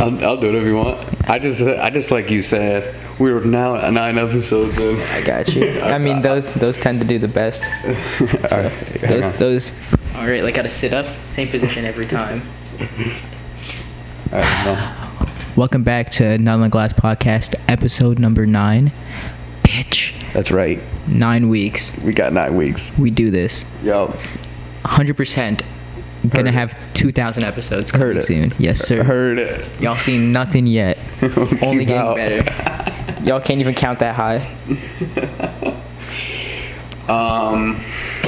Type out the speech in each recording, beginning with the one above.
I'll do it if you want. I just like you said, we're now 9 episodes in. I got you. I mean, those tend to do the best. So those. All right, like gotta sit up, same position every time. All right, no. Welcome back to Not on the Glass Podcast, episode number 9. Bitch. That's right. 9 weeks. We got 9 weeks. We do this. Yo. 100%. Gonna have 2,000 episodes coming soon. Yes, sir. Heard it. Y'all seen nothing yet. Only getting out. better. Y'all can't even count that high.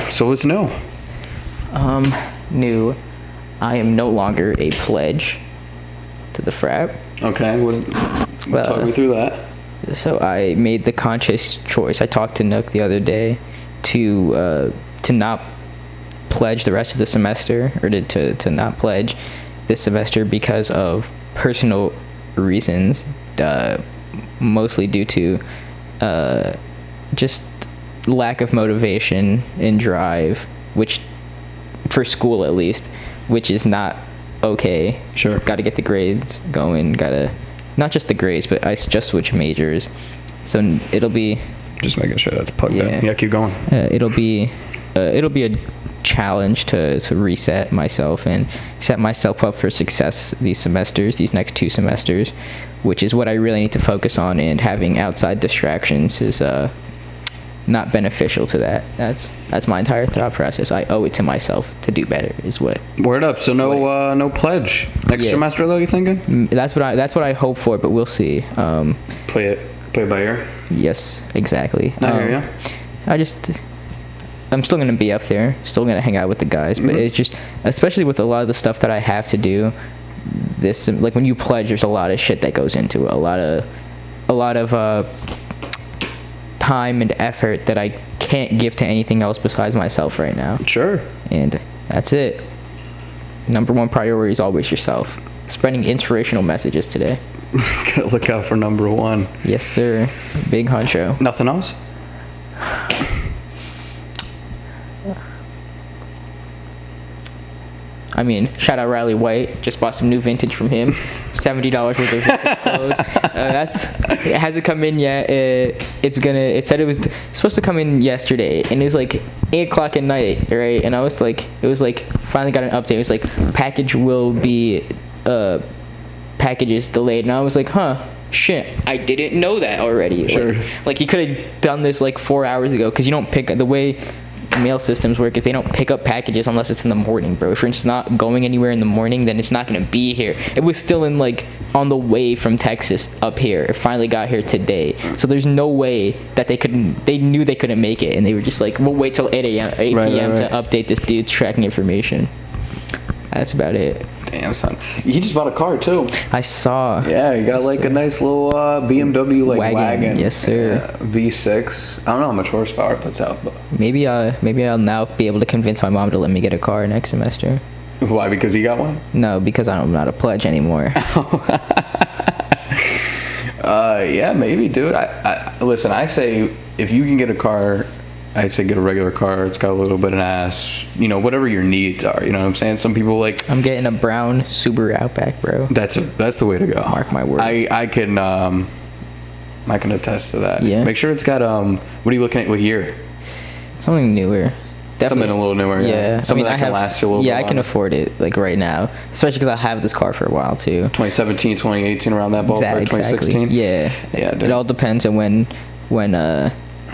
So what's new? New. I am no longer a pledge to the frat. Okay. Talk me through that. So I made the conscious choice. I talked to Nook the other day to not pledge the rest of the semester, or to not pledge this semester because of personal reasons, mostly due to just lack of motivation and drive, which for school at least, which is not okay. Sure. Got to get the grades going. Not just the grades, but I just switched majors, so it'll be just making sure that's plugged in. Yeah, keep going. It'll be a challenge to reset myself and set myself up for success these next 2 semesters, which is what I really need to focus on, and having outside distractions is not beneficial to that. That's my entire thought process. I owe it to myself to do better is what. Word up. So no pledge next semester though, you thinking? That's what I hope for, but we'll see. Play it by ear. Yes, exactly. I hear ya. I'm still going to be up there, still going to hang out with the guys, but it's just, especially with a lot of the stuff that I have to do, this, like when you pledge, there's a lot of shit that goes into it, a lot of time and effort that I can't give to anything else besides myself right now. Sure. And that's it. Number 1 priority is always yourself. Spreading inspirational messages today. Gotta look out for number 1. Yes, sir. Big honcho. Nothing else? I mean, shout out Riley White. Just bought some new vintage from him. $70 worth of vintage clothes. It hasn't come in yet. It said it was supposed to come in yesterday, and it was like 8 o'clock at night, right? And I was like, finally got an update. It was like, package will be, package is delayed. And I was like, huh, shit, I didn't know that already. Sure. Like he could have done this like 4 hours ago, because you don't pick the way mail systems work. If they don't pick up packages unless it's in the morning, bro. If it's not going anywhere in the morning, then it's not going to be here. It was still on the way from Texas up here. It finally got here today. So there's no way that they knew they couldn't make it, and they were just like, we'll wait till 8 p.m. to update this dude's tracking information. That's about it. Damn, son. He just bought a car too. I saw. Yeah, he got a nice little BMW wagon. Yes, sir. Yeah, V6. I don't know how much horsepower it puts out, but maybe I'll now be able to convince my mom to let me get a car next semester. Why? Because he got one? No, because I'm not a pledge anymore. Yeah, maybe, dude. Listen, I say if you can get a car, I'd say get a regular car. It's got a little bit of ass, whatever your needs are. You know what I'm saying? Some people I'm getting a brown Subaru Outback, bro. That's the way to go. Mark my words. I can attest to that. Yeah. Make sure it's got what are you looking at? What year? Something newer. Definitely. Something a little newer. Yeah. Something that can last you a little bit. Yeah, I can afford it right now, especially because I have this car for a while too. 2017, 2018, around that ballpark. Exactly. 2016. Yeah. Yeah. Dude. It all depends on when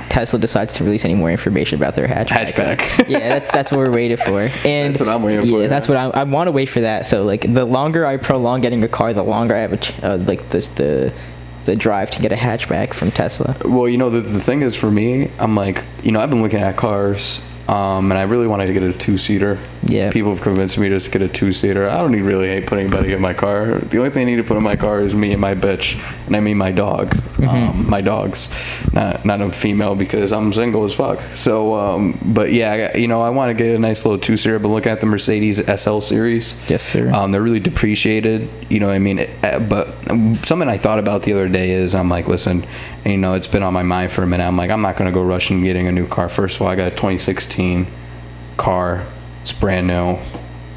Tesla decides to release any more information about their hatchback. Yeah, that's what we're waiting for. And that's what I'm waiting for. Yeah, that's what I want to wait for that. So the longer I prolong getting a car, the longer I have the drive to get a hatchback from Tesla. Well, the thing is for me, I'm I've been looking at cars. And I really wanted to get a 2-seater. Yeah. People have convinced me to just get a 2-seater. I don't really hate putting anybody in my car. The only thing I need to put in my car is me and my bitch, and I mean my dog. My dogs, not a female because I'm single as fuck. So, but yeah, I want to get a nice little 2-seater. But looking at the Mercedes SL series. Yes, sir. They're really depreciated. You know what I mean? But something I thought about the other day is listen, it's been on my mind for a minute. I'm not going to go rushing and getting a new car. First of all, I got a 2016 car. It's brand new.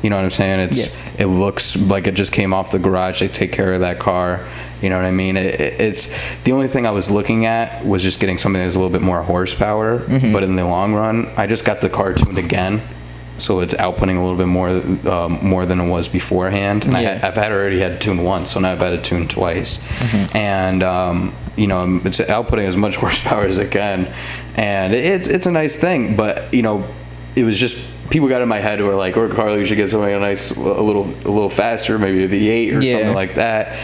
You know what I'm saying? It looks like it just came off the garage. They take care of that car. You know what I mean? It's the only thing I was looking at was just getting something that's a little bit more horsepower. But in the long run, I just got the car tuned again, so it's outputting a little bit more than it was beforehand. And I've already had it tuned once, so now I've had it tuned twice. And you know, it's outputting as much horsepower as it can, and it's a nice thing. But you know, it was just people got in my head who were like, "Or Carl, you should get something a little faster, maybe a V8 or something like that."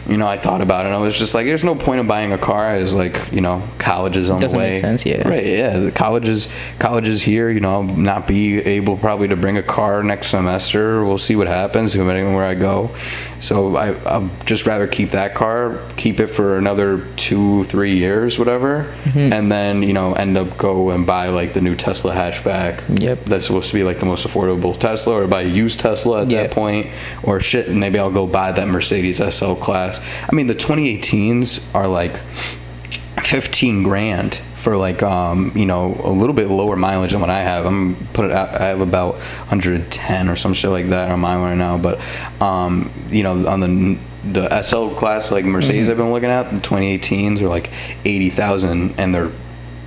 You know, I thought about it, and I was just like, there's no point in buying a car. I was like, you know, college is on the way. Doesn't make sense, yeah. Right, yeah. The college is here, you know, not be able probably to bring a car next semester. We'll see what happens, depending on where I go. So I'll just rather keep that car, keep it for another 2-3 years, whatever, and then, you know, end up go and buy, like, the new Tesla hatchback. Yep. That's supposed to be, like, the most affordable Tesla, or buy a used Tesla at that point, or shit, maybe I'll go buy that Mercedes SL class. I mean, the 2018s are like 15 grand for like you know, a little bit lower mileage than what I have. I have about 110 or some shit like that on mine right now. But you know, on the SL class, like Mercedes I've been looking at, the 2018s are like 80,000, and they're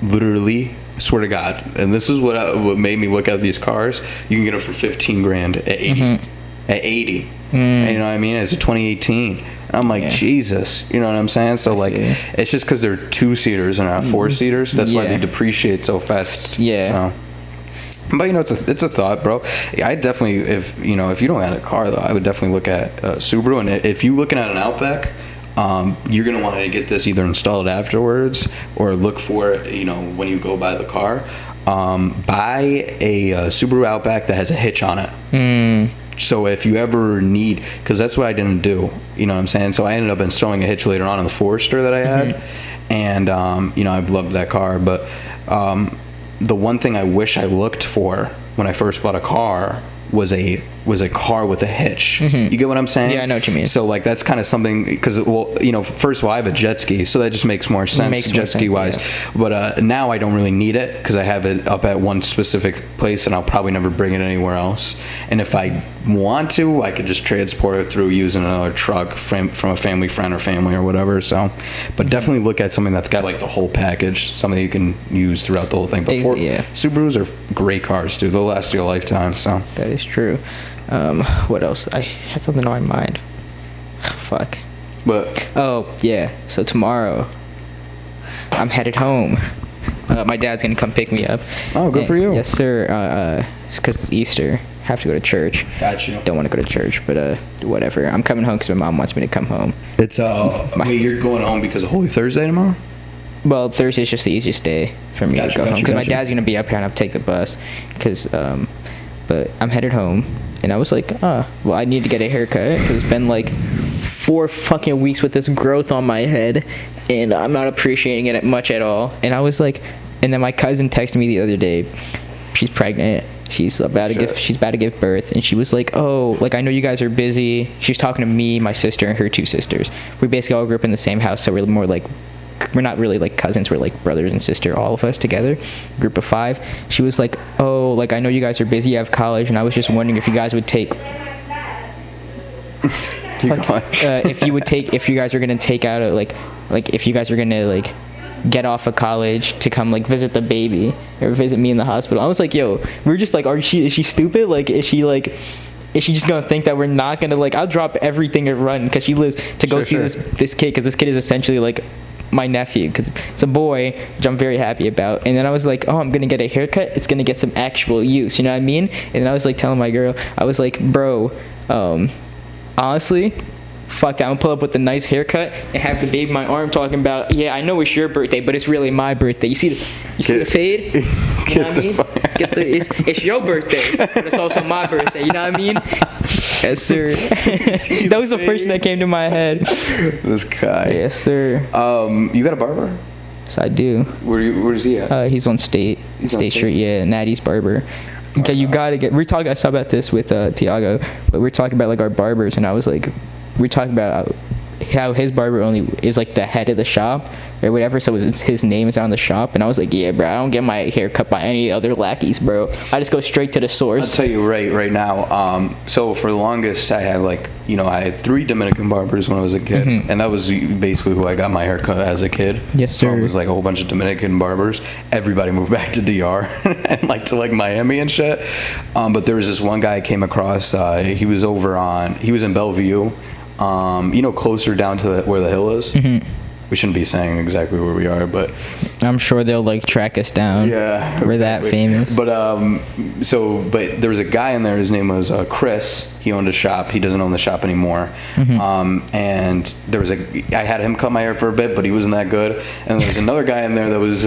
literally, swear to God, and this is what made me look at these cars. You can get it for 15 grand at 80. At 80. And, you know what I mean? It's a 2018. I'm like, Jesus. You know what I'm saying? So, like, it's just because they're 2-seaters and not 4-seaters. That's why they depreciate so fast. Yeah. So. But, you know, it's a thought, bro. I definitely, if you don't have a car, though, I would definitely look at Subaru. And if you're looking at an Outback, you're going to want to get this either installed afterwards or look for it, you know, when you go buy the car. Buy a Subaru Outback that has a hitch on it. So if you ever need, because that's what I didn't do, you know what I'm saying? So I ended up installing a hitch later on in the Forester that I had. And, you know, I've loved that car. But the one thing I wish I looked for when I first bought a car was a car with a hitch. You get what I'm saying? Yeah, I know what you mean. So, like, that's kind of something, because, well, you know, first of all, I have a jet ski, so that just makes more sense jet ski wise. Yeah. But now I don't really need it, because I have it up at one specific place, and I'll probably never bring it anywhere else. And if I want to, I could just transport it through using another truck from a family friend or family or whatever. So, but definitely look at something that's got, like, the whole package, something you can use throughout the whole thing. But Subarus are great cars, dude. They'll last you a lifetime. So that is true. What else? I had something on my mind. Fuck. What? Oh, yeah. So tomorrow, I'm headed home. My dad's gonna come pick me up. Oh, good for you. Yes, sir. Because it's Easter. Have to go to church. Gotcha. Don't want to go to church, but whatever. I'm coming home because my mom wants me to come home. It's wait, you're going home because of Holy Thursday tomorrow? Well, Thursday's just the easiest day for me to go home, because my dad's gonna be up here and I'll take the bus. But I'm headed home, and I was like, well, I need to get a haircut, because it's been like 4 fucking weeks with this growth on my head, and I'm not appreciating it much at all. And I was like, and then my cousin texted me the other day. She's pregnant. She's about to give birth, and she was like, oh, like, I know you guys are busy. She was talking to me, my sister, and her 2 sisters. We basically all grew up in the same house, so we're more like, we're not really like cousins, we're like brothers and sister, all of us together, group of 5. She was like, oh, like, I know you guys are busy, you have college, and I was just wondering if you guys would take if you guys are gonna take out a like if you guys are gonna like get off of college to come like visit the baby or visit me in the hospital. I was like, yo, we're just like, is she stupid? Like, is she just gonna think that we're not gonna, like, I'll drop everything and run, because she lives to go see this kid, because this kid is essentially like my nephew, because it's a boy, which I'm very happy about. And then I was like, oh, I'm gonna get a haircut, it's gonna get some actual use, you know what I mean? And then I was like telling my girl, I was like, bro, honestly, fuck that, I'm gonna pull up with a nice haircut and have the baby in my arm talking about, yeah, I know it's your birthday, but it's really my birthday. You see the fade? You know what I mean? It's your birthday, but it's also my birthday, you know what I mean? Yes, sir. That was the first thing that came to my head. This guy. Yes, sir. You got a barber? Yes, I do. Where's he at? He's on State Street, yeah, Natty's Barber. Okay, you gotta get, I talked about this with Tiago, but we're talking about like our barbers, and I was like, we're talking about how his barber only is like the head of the shop or whatever, so it's his name is on the shop. And I was like, yeah, bro, I don't get my hair cut by any other lackeys, bro. I just go straight to the source. I'll tell you right now. So for the longest, I had I had 3 Dominican barbers when I was a kid, and that was basically who I got my hair cut as a kid. Yes, sir. So it was like a whole bunch of Dominican barbers. Everybody moved back to DR and to Miami and shit. But there was this one guy I came across. He was in Bellevue, closer down to where the hill is. We shouldn't be saying exactly where we are, but I'm sure they'll track us down. Yeah, we're that famous. But but there was a guy in there. His name was Chris. He owned a shop. He doesn't own the shop anymore. And there was I had him cut my hair for a bit, but he wasn't that good. And there was another guy in there that was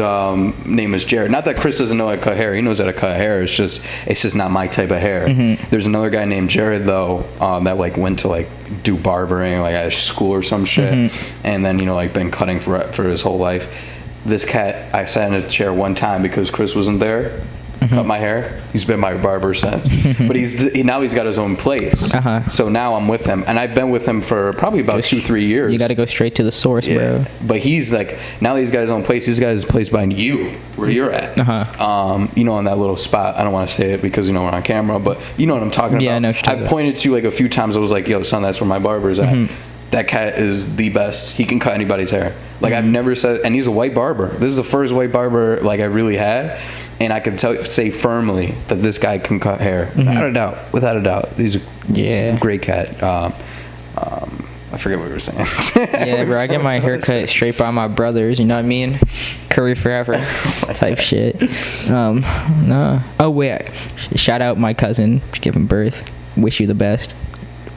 name is Jared. Not that Chris doesn't know how to cut hair. He knows how to cut hair. It's just not my type of hair. There's another guy named Jared though that went to do barbering at school or some shit, and then been cutting for his whole life. This cat, I sat in a chair one time because Chris wasn't there. Cut my hair. He's been my barber since, but now he's got his own place. So now I'm with him, and I've been with him for probably about 2-3 years. You got to go straight to the source, bro. But he's now he's got his own place. He's got his place by you, where you're at. On that little spot. I don't want to say it because we're on camera, but you know what I'm talking about. Yeah, I know. I pointed to you a few times. I was like, "Yo, son, that's where my barber is at." That cat is the best. He can cut anybody's hair. I've never said, and he's a white barber. This is the first white barber I really had, and I can say firmly that this guy can cut hair without a doubt. He's a great cat. I forget what we were saying. Yeah, bro, I get my hair cut straight by my brothers. You know what I mean? Curry forever type shit. Nah. Oh wait, shout out my cousin giving birth. Wish you the best.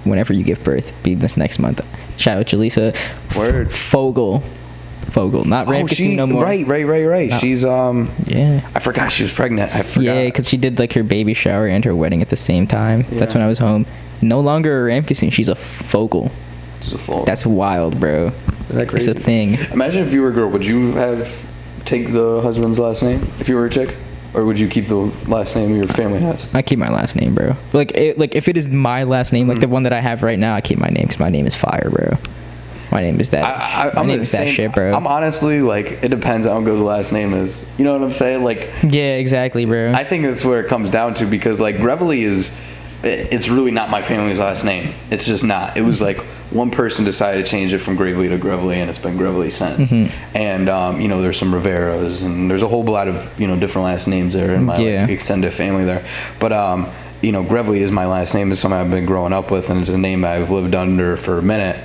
Whenever you give birth, be this next month. Shout out Jaleesa. Word. Fogel, not Ramkison no more. Right. No. She's I forgot she was pregnant. I forgot. Yeah, because she did her baby shower and her wedding at the same time. Yeah. That's when I was home. No longer a Ramkison. She's a Fogel. She's a Fogel. That's wild, bro. Isn't that crazy? It's a thing. Imagine if you were a girl. Would you take the husband's last name if you were a chick? Or would you keep the last name your family has? I keep my last name, bro. If it is my last name, the one that I have right now, I keep my name because my name is fire, bro. My name is that. My name is that shit, bro. I'm honestly it depends how good the last name is. You know what I'm saying? Yeah, exactly, bro. I think that's where it comes down to because Grevely it's really not my family's last name. It's just not. It was one person decided to change it from Gravely to Grevely, and it's been Grevely since. And there's some Riveras, and there's a whole lot of different last names there in my extended family there. But Grevely is my last name. It's something I've been growing up with, and it's a name I've lived under for a minute,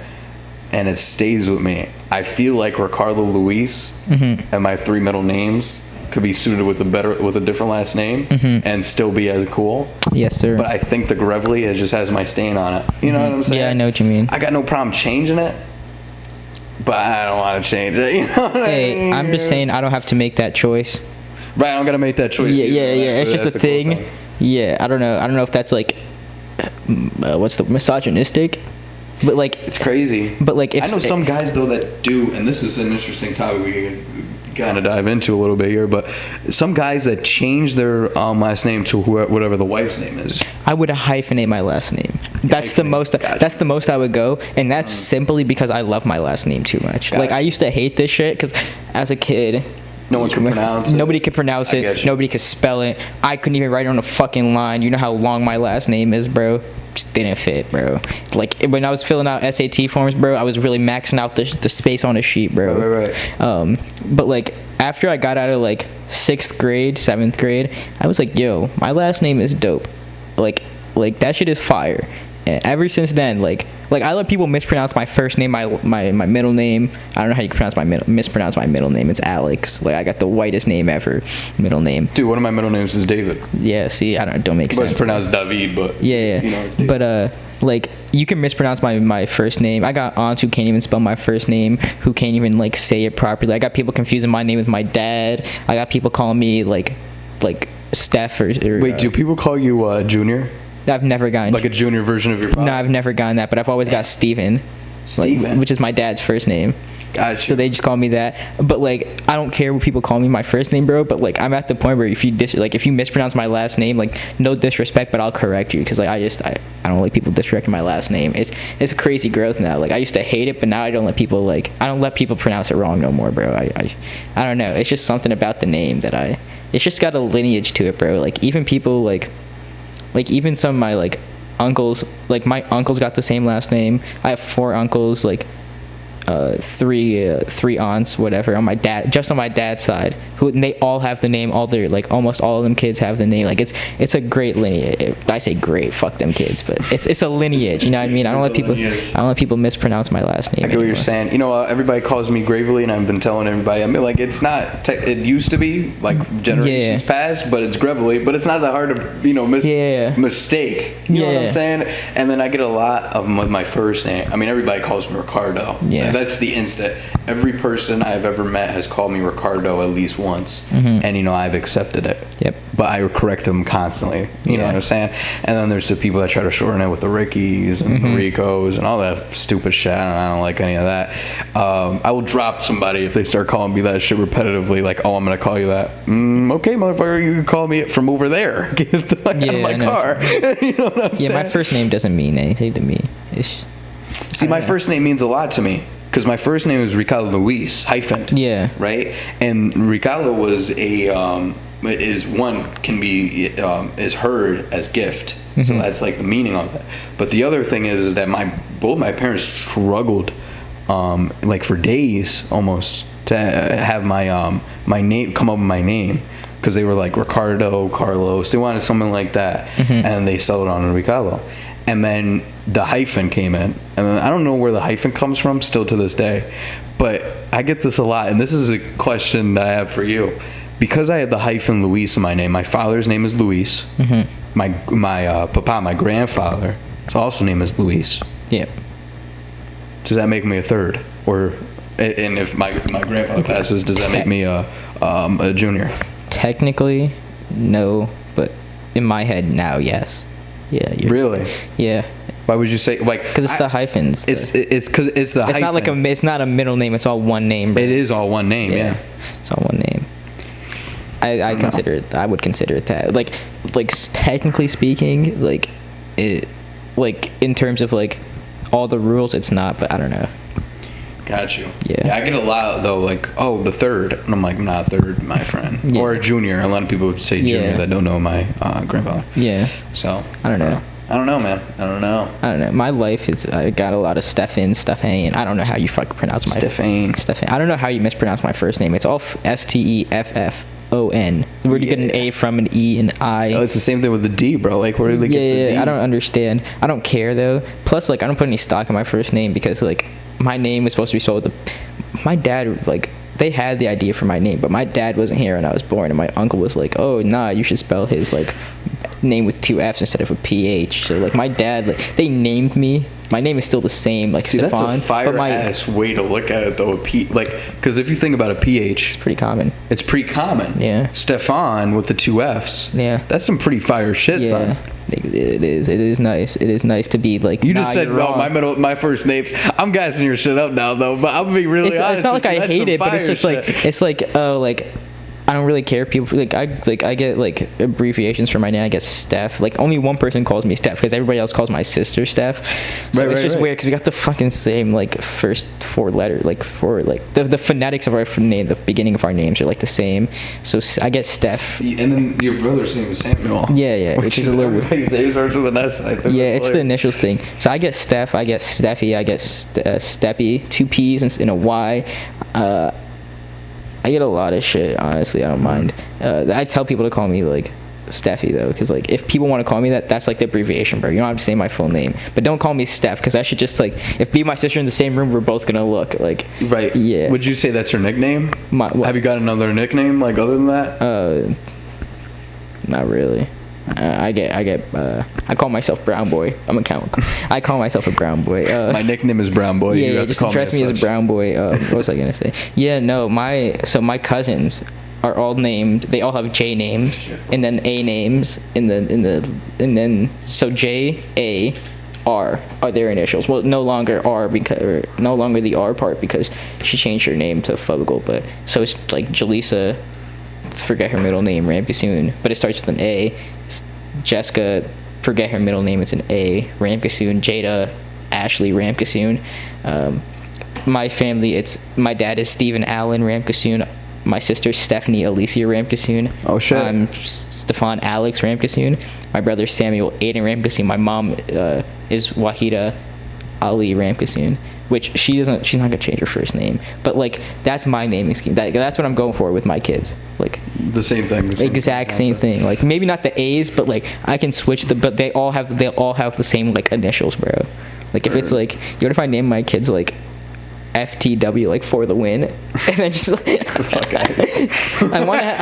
and it stays with me. I feel like Ricardo Luis and my 3 middle names could be suited with a different last name and still be as cool. Yes, sir. But I think the Grevely just has my stain on it. You know what I'm saying? Yeah, I know what you mean. I got no problem changing it, but I don't want to change it. You know what I mean? I'm just saying I don't have to make that choice. Right, I don't gotta make that choice. Yeah. It's just a thing. Cool thing. Yeah, I don't know if that's what's the misogynistic. But it's crazy. But if I know some guys though that do, and this is an interesting topic we can kind of dive into a little bit here. But some guys that change their last name to whatever the wife's name is. I would hyphenate my last name. That's the most. Gotcha. That's the most I would go, and that's simply because I love my last name too much. Gotcha. I used to hate this shit because as a kid. No one could pronounce it. Nobody could pronounce it. Nobody could spell it. I couldn't even write it on a fucking line. You know how long my last name is, bro? Just didn't fit, bro. When I was filling out SAT forms, bro, I was really maxing out the space on a sheet, bro. Right. But after I got out of 6th grade, 7th grade, I was like, yo, my last name is dope. That shit is fire. And ever since then, I let people mispronounce my first name, my middle name. I don't know how you mispronounce my middle name. It's Alex. I got the whitest name ever, middle name. Dude, one of my middle names is David. Yeah, see, don't make sense. It's pronounced David, but yeah. It's David. But you can mispronounce my first name. I got aunts who can't even spell my first name, who can't even say it properly. I got people confusing my name with my dad. I got people calling me Steph or wait, do people call you Junior? I've never gotten a junior version of your father. No, I've never gotten that, but I've always got Steven, Steven, which is my dad's first name. Gotcha. So they just call me that. But like, I don't care what people call me my first name, bro. But like, I'm at the point where if you mispronounce my last name, like, no disrespect, but I'll correct you, because like I don't like people disrespecting my last name. It's a crazy growth now. Like, I used to hate it, but now I don't let people pronounce it wrong no more, bro. I don't know. It's just something about the name that it's just got a lineage to it, bro. Like, even people like even some of my like uncles, like my uncles got the same last name. I have 4 uncles, like three aunts, whatever, on my dad's side, and they all have the name. All their, like, almost all of them kids have the name. Like, it's a great lineage. I say great, fuck them kids, but it's a lineage. You know what I mean? I don't let people mispronounce my last name. I get what you're saying. You know, everybody calls me Gravely, and I've been telling everybody. I mean, like, it's not. It used to be like generations past, but it's Gravely. But it's not that hard to mistake. You know what I'm saying? And then I get a lot of them with my first name. I mean, everybody calls me Ricardo. Yeah. That's the instant. Every person I've ever met has called me Ricardo at least once, and I've accepted it. Yep. But I correct them constantly. You know what I'm saying? And then there's the people that try to shorten it with the Rickies and the Ricos and all that stupid shit. I don't like any of that. I will drop somebody if they start calling me that shit repetitively. Like, oh, I'm gonna call you that. Okay, motherfucker, you can call me it from over there. Get the fuck out of my car. You know what I'm saying? Yeah, my first name doesn't mean anything to me. See, my first name means a lot to me. Because my first name is Ricardo Luis, hyphened. Yeah. Right? And Ricardo was is heard as gift. So that's like the meaning of it. But the other thing is that both my parents struggled, like for days almost, to have my name come up with my name. Because they were like Ricardo, Carlos. They wanted something like that. And they settled on Ricardo. And then the hyphen came in. And then I don't know where the hyphen comes from still to this day. But I get this a lot. And this is a question that I have for you. Because I had the hyphen Luis in my name, my father's name is Luis. My papa, my grandfather, his also name is Luis. Yeah. Does that make me a third? And if my grandfather passes, does that make me a junior? Technically, no. But in my head now, yes. Yeah. Really? Yeah. Why would you say, like? Because it's the hyphens. It's because it's the hyphen. It's not like it's not a middle name. It's all one name. Bro. It is all one name. Yeah. It's all one name. I consider it. I would consider it that. Like technically speaking, like it, like in terms of like all the rules, it's not. But I don't know. Got you. Yeah, I get a lot though, like, oh, the third, and I'm like, not third, my friend, or a junior. A lot of people say junior that don't know my grandfather. Yeah. So I don't know. I don't know, man. I don't know. My life is, I got a lot of Steffon. I don't know how you fucking pronounce my Steffon. I don't know how you mispronounce my first name. It's all Steffon. Where do you get an A from, an E, an I? Oh, it's the same thing with the D, bro. Like, where do they get the D? I don't understand. I don't care though. Plus, like, I don't put any stock in my first name because, like, my name was supposed to be spelled with my dad, like, they had the idea for my name, but my dad wasn't here when I was born, and my uncle was like, oh, nah, you should spell his, like, name with 2 F's instead of a PH. So, like, my dad, like, they named me. My name is still the same, like, Steffon. That's a fire-ass way to look at it, though. Like, because if you think about a PH... It's pretty common. Yeah. Steffon with the 2 F's. Yeah. That's some pretty fire shit, son. It is nice. It is nice to be like. You just said, "Oh, my first names." I'm gassing your shit up now, though. But I'm being really honest. It's not like I hate it, but it's just shit. like I don't really care. People I get like abbreviations for my name. I get Steph. Like, only one person calls me Steph because everybody else calls my sister Steph. So it's just weird because we got the fucking same like first 4 letters. Like the phonetics of our name, the beginning of our names are like the same. So I get Steph. And then your brother's name is Samuel. Yeah, which is a little weird. His name starts with an S. I think it's hilarious. The initials thing. So I get Steph. I get Steffi. I get Steppy. 2 P's and a Y. I get a lot of shit, honestly. I don't mind. I tell people to call me, like, Steffi, though, because, like, if people want to call me that, that's, like, the abbreviation, bro. You don't have to say my full name. But don't call me Steph, because I should just, like, if me and my sister in the same room, we're both going to look, like... Right. Yeah. Would you say that's her nickname? Have you got another nickname, like, other than that? Not really. I call myself Brown Boy. I call myself a Brown Boy. My nickname is Brown Boy. Yeah, just address me as a Brown Boy. What was I gonna say? Yeah, no, my cousins are all named. They all have J names and then A names and then so J A. R are their initials. Well, no longer R because or no longer the R part because she changed her name to Fogel. But so it's like Jaleesa, forget her middle name, Ramkasoon, but it starts with an A. Jessica, forget her middle name, it's an A, Ramkasoon. Jada, Ashley Ramkasoon. My family, it's my dad is Stephen Allen Ramkasoon. My sister Stephanie Alicia Ramkasoon. Oh shit. I'm Stefan Alex Ramkasoon. My brother Samuel Aiden Ramkasoon. My mom is Wahida Ali Ramkasoon, which she's not gonna change her first name, but like that's my naming scheme. That's what I'm going for with my kids. Like the same thing. Same thing. Like maybe not the A's, but like I can switch but they all have the same like initials, bro. Like if it's like, what if I name my kids like FTW, like for the win, and then just like I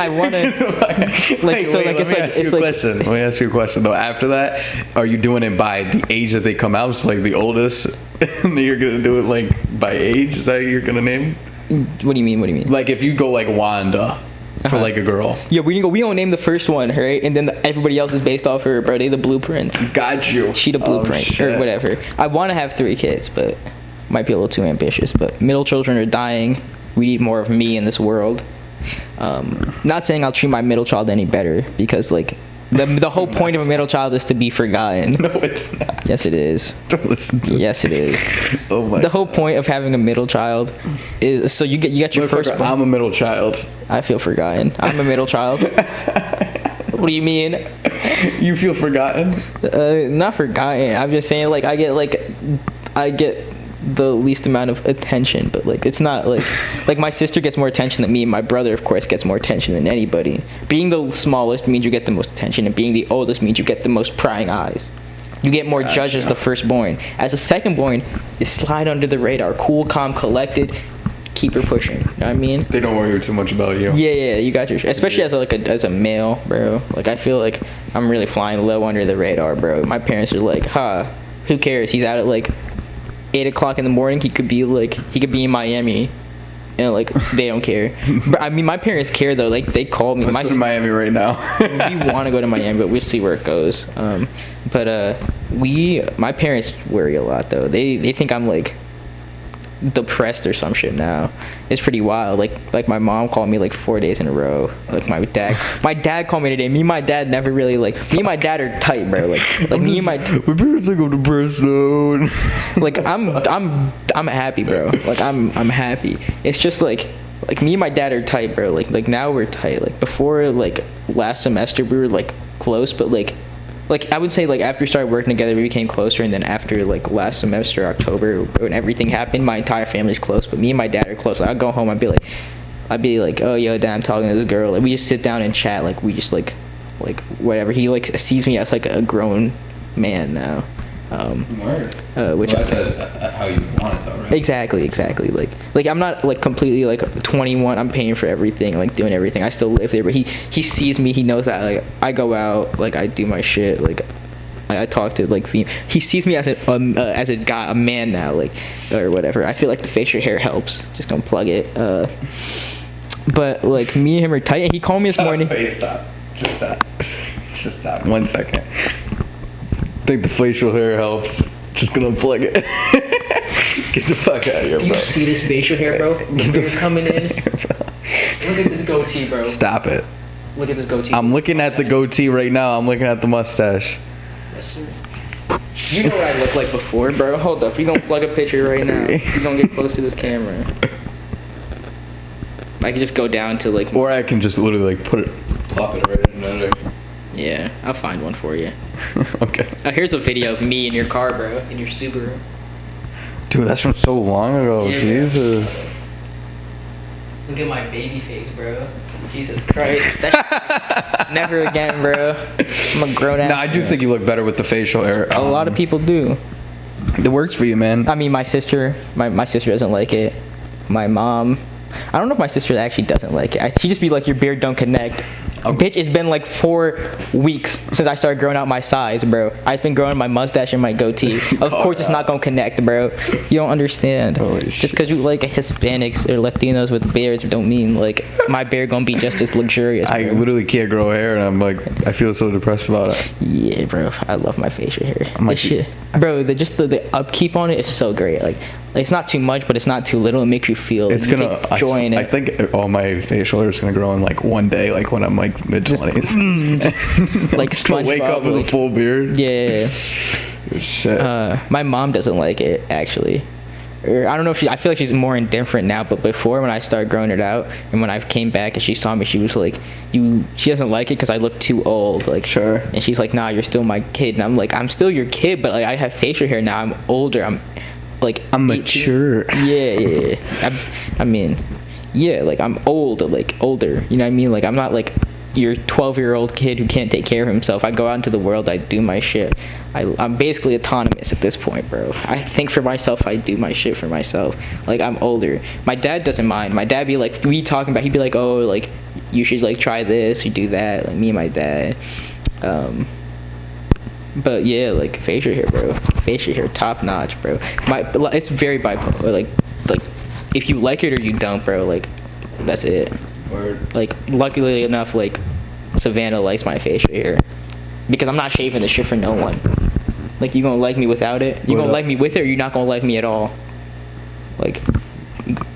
want to like so like it's like it's like question. Let me ask you a question though. After that, are you doing it by the age that they come out? So like the oldest, and then you're gonna do it like by age? Is that what you're gonna name? What do you mean? Like if you go like Wanda for like a girl. Yeah, we gonna name the first one, right? And then everybody else is based off her, bro. They the blueprint. Got you. She the blueprint or whatever. I want to have 3 kids, but might be a little too ambitious. But middle children are dying. We need more of me in this world. Not saying I'll treat my middle child any better, because like the whole point of a middle child is to be forgotten. No, it's not. Yes, it is. Don't listen to Yes, it is. Oh my. The whole point of having a middle child is so you get your first. I'm a middle child. I feel forgotten. I'm a middle child. What do you mean? You feel forgotten? Not forgotten. I'm just saying like I get the least amount of attention, but like it's not like my sister gets more attention than me, and my brother of course gets more attention than anybody. Being the smallest means you get the most attention, and being the oldest means you get the most prying eyes. You get more judges the firstborn. As a secondborn, you slide under the radar, cool, calm, collected, keep her pushing. You know what I mean? They don't worry too much about you. Yeah, you got your, especially as a male, bro. Like I feel like I'm really flying low under the radar, bro. My parents are like, who cares? He's out at like 8 o'clock in the morning. He could be in Miami, and like they don't care. But I mean, my parents care though. Like they call me. Let's go to Miami right now. We want to go to Miami, but we'll see where it goes. My parents worry a lot though. They think I'm like depressed or some shit now. It's pretty wild. Like my mom called me like 4 days in a row. Like my dad called me today. Me and my dad never really me and my dad are tight, bro. Like me and my parents think I'm depressed though. Like I'm happy, bro. Like I'm happy. It's just like me and my dad are tight, bro. Like now we're tight. Like before, like last semester we were like close, but like I would say like after we started working together we became closer, and then after like last semester October when everything happened, my entire family's close, but me and my dad are close. Like, I'd go home, I'd be like, oh yo dad, I'm talking to this girl. Like we just sit down and chat. Like we just like whatever. He like sees me as like a grown man now. Which that's how you want it though, right? Exactly. Like I'm not like completely like 21. I'm paying for everything, like doing everything. I still live there, but he sees me. He knows that like I go out, like I do my shit, like I talk to like he sees me as a guy, a man now, like or whatever. I feel like the facial hair helps. Just gonna plug it. But like me and him are tight. And he called me this morning. Stop. Just stop. 1 second. I think the facial hair helps. Just gonna unplug it. Get the fuck out of here, bro. You see this facial hair, bro? You're coming in. Look at this goatee, bro. Stop it. Look at this goatee. I'm looking at the goatee right now. I'm looking at the mustache. Yes, sir. You know what I look like before, bro. Hold up. You're gonna plug a picture right now. You're gonna get close to this camera. I can just go down to like... Or I can just literally like plop it right in another. Yeah, I'll find one for you. Okay. Here's a video of me in your car, bro. In your Subaru. Dude, that's from so long ago. Yeah, Jesus. Look at my baby face, bro. Jesus Christ. Never again, bro. I'm a grown ass. No, I do think you look better with the facial hair. A lot of people do. It works for you, man. I mean, my sister doesn't like it. My mom, I don't know if my sister actually doesn't like it. She'd just be like, your beard don't connect. Bitch, it's been like 4 weeks since I started growing out my size, bro. I've been growing my mustache and my goatee. Of course, it's not gonna connect, bro. You don't understand. Holy Just because you like Hispanics or Latinos with beards don't mean like my beard gonna be just as luxurious, bro. I literally can't grow hair, and I'm like, I feel so depressed about it. Yeah, bro. I love my facial hair. I'm like, This shit, bro. The upkeep on it is so great. Like it's not too much, but it's not too little. It makes you feel. It's you gonna. take joy in I it. think all my facial hair is gonna grow in like one day, like when I'm like mid-20s. Like Just gonna wake up SpongeBob, with like- a full beard. Yeah. Shit. My mom doesn't like it actually. Or I don't know if I feel like she's more indifferent now, but before when I started growing it out and when I came back and she saw me, she was like, she doesn't like it because I look too old, like. Sure. And she's like, nah, you're still my kid. And I'm like, I'm still your kid, but like I have facial hair now. I'm older. I'm like. I'm 18. mature. Yeah. I mean, yeah, like I'm old, like older. You know what I mean? Like I'm not like your 12-year-old kid who can't take care of himself. I go out into the world, I do my shit. I'm basically autonomous at this point, bro. I think for myself, I do my shit for myself. Like I'm older. My dad doesn't mind. My dad be like, he'd be like, oh, like you should like try this or do that. Like me and my dad. But yeah, like facial hair, bro. Facial hair, top notch, bro. It's very bipolar. Like if you like it or you don't, bro. Like that's it. Word. Like luckily enough, like Savannah likes my facial hair because I'm not shaving this shit for no one. Like you gonna like me without it? You gonna like me with it, or you not gonna like me at all? Like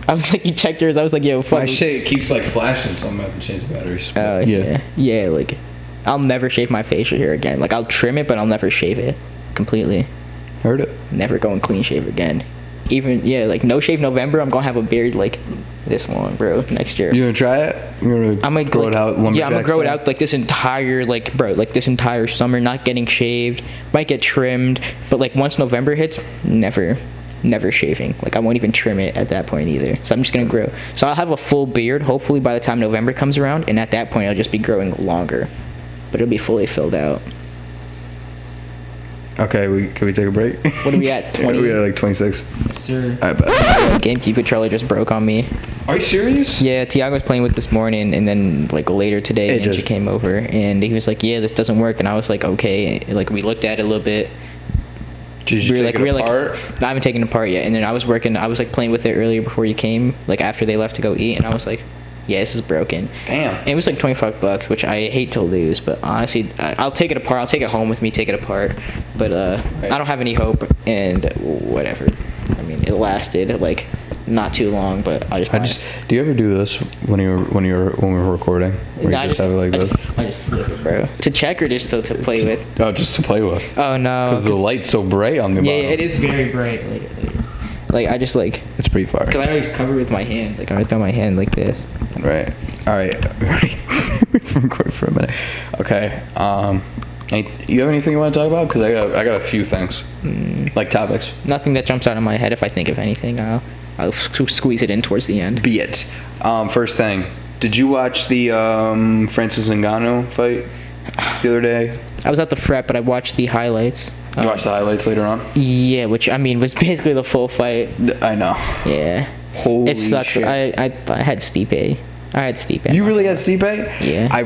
I was like, you checked yours. I was like, yo, fuck. My shit keeps like flashing, so I'm gonna have to change the batteries. Oh yeah. Like I'll never shave my facial hair again. Like I'll trim it, but I'll never shave it completely. Heard it. Never go and clean shave again. Even like no shave November, I'm gonna have a beard like this long, bro. Next year. You gonna try it? I'm gonna grow it out. Yeah, I'm gonna grow it out like this entire this entire summer, not getting shaved. Might get trimmed, but like once November hits, never shaving. Like I won't even trim it at that point either. So I'm just gonna grow. So I'll have a full beard hopefully by the time November comes around, and at that point I'll just be growing longer, but it'll be fully filled out. Okay, can we take a break? What are we at? 20? We are like 26. Yes, sir. I bet. My GameCube controller just broke on me. Are you serious? Yeah, Tiago was playing with this morning, and then like later today, Ninja came over, and he was like, "Yeah, this doesn't work," and I was like, "Okay." Like we looked at it a little bit. Did you take it apart? I haven't taken it apart yet. And then I was like playing with it earlier before you came, like after they left to go eat, and I was like, yeah, this is broken. Damn. And it was like $25, which I hate to lose, but honestly, I'll take it apart. I'll take it home with me, take it apart. But right. I don't have any hope, and whatever. I mean, it lasted like not too long, but I just. Do you ever do this when we're recording? Or you just have it like this? I just flip it, bro. To check or just to play with? Oh, just to play with. Oh no. Because the light's so bright on the bottom. Yeah, it is very bright. Like I just like. It's pretty far. Because I always cover with my hand. Like I always got my hand like this. Right. All right. We've been recording for a minute. Okay. You have anything you want to talk about? Because I got a few things. Like topics. Nothing that jumps out of my head. If I think of anything, I'll squeeze it in towards the end. Be it. First thing. Did you watch the Francis Ngannou fight the other day? I was at the Fret, but I watched the highlights. You watched the highlights later on? Yeah, which I mean was basically the full fight. I know. Yeah. Holy it sucks. Shit. I had Stipe. You really had Stipe? Yeah. I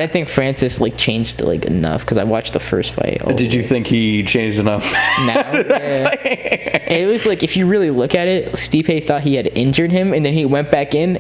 didn't think Francis like changed like enough because I watched the first fight. Did you think he changed enough? Now, yeah. It was like if you really look at it, Stipe thought he had injured him, and then he went back in.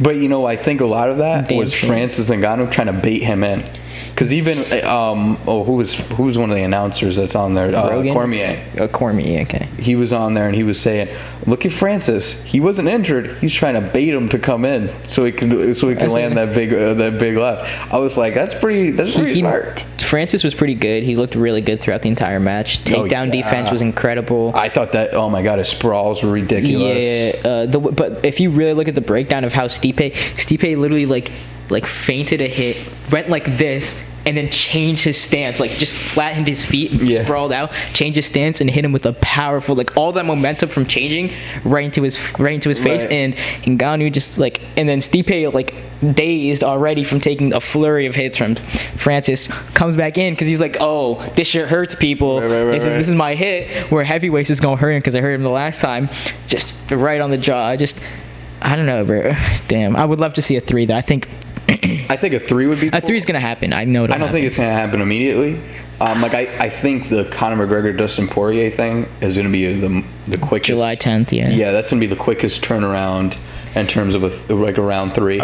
But I think a lot of that was Francis Ngannou trying to bait him in. Because even who was one of the announcers that's on there? Cormier. Cormier, okay. He was on there and he was saying, "Look at Francis. He wasn't injured. He's trying to bait him to come in so he can land that big left." I was like, "That's pretty smart." Francis was pretty good. He looked really good throughout the entire match. Takedown defense was incredible. I thought that. Oh my god, his sprawls were ridiculous. Yeah. But if you really look at the breakdown of how Stipe literally like feinted a hit, went like this, and then changed his stance, like just flattened his feet, sprawled out, changed his stance, and hit him with a powerful, like all that momentum from changing right into his face, and Ngannou just like, and then Stipe like dazed already from taking a flurry of hits from Francis, comes back in because he's like, oh, this shit hurts people. This is my hit. Where heavyweights is gonna hurt him because I hurt him the last time, just right on the jaw. I don't know, bro. Damn, I would love to see a 3 though. I think I think a 3 would be cool. A 3 is gonna happen. I know. I don't think it's gonna happen immediately. Like I think the Conor McGregor Dustin Poirier thing is gonna be the quickest. July 10th. Yeah. Yeah, that's gonna be the quickest turnaround in terms of a round 3.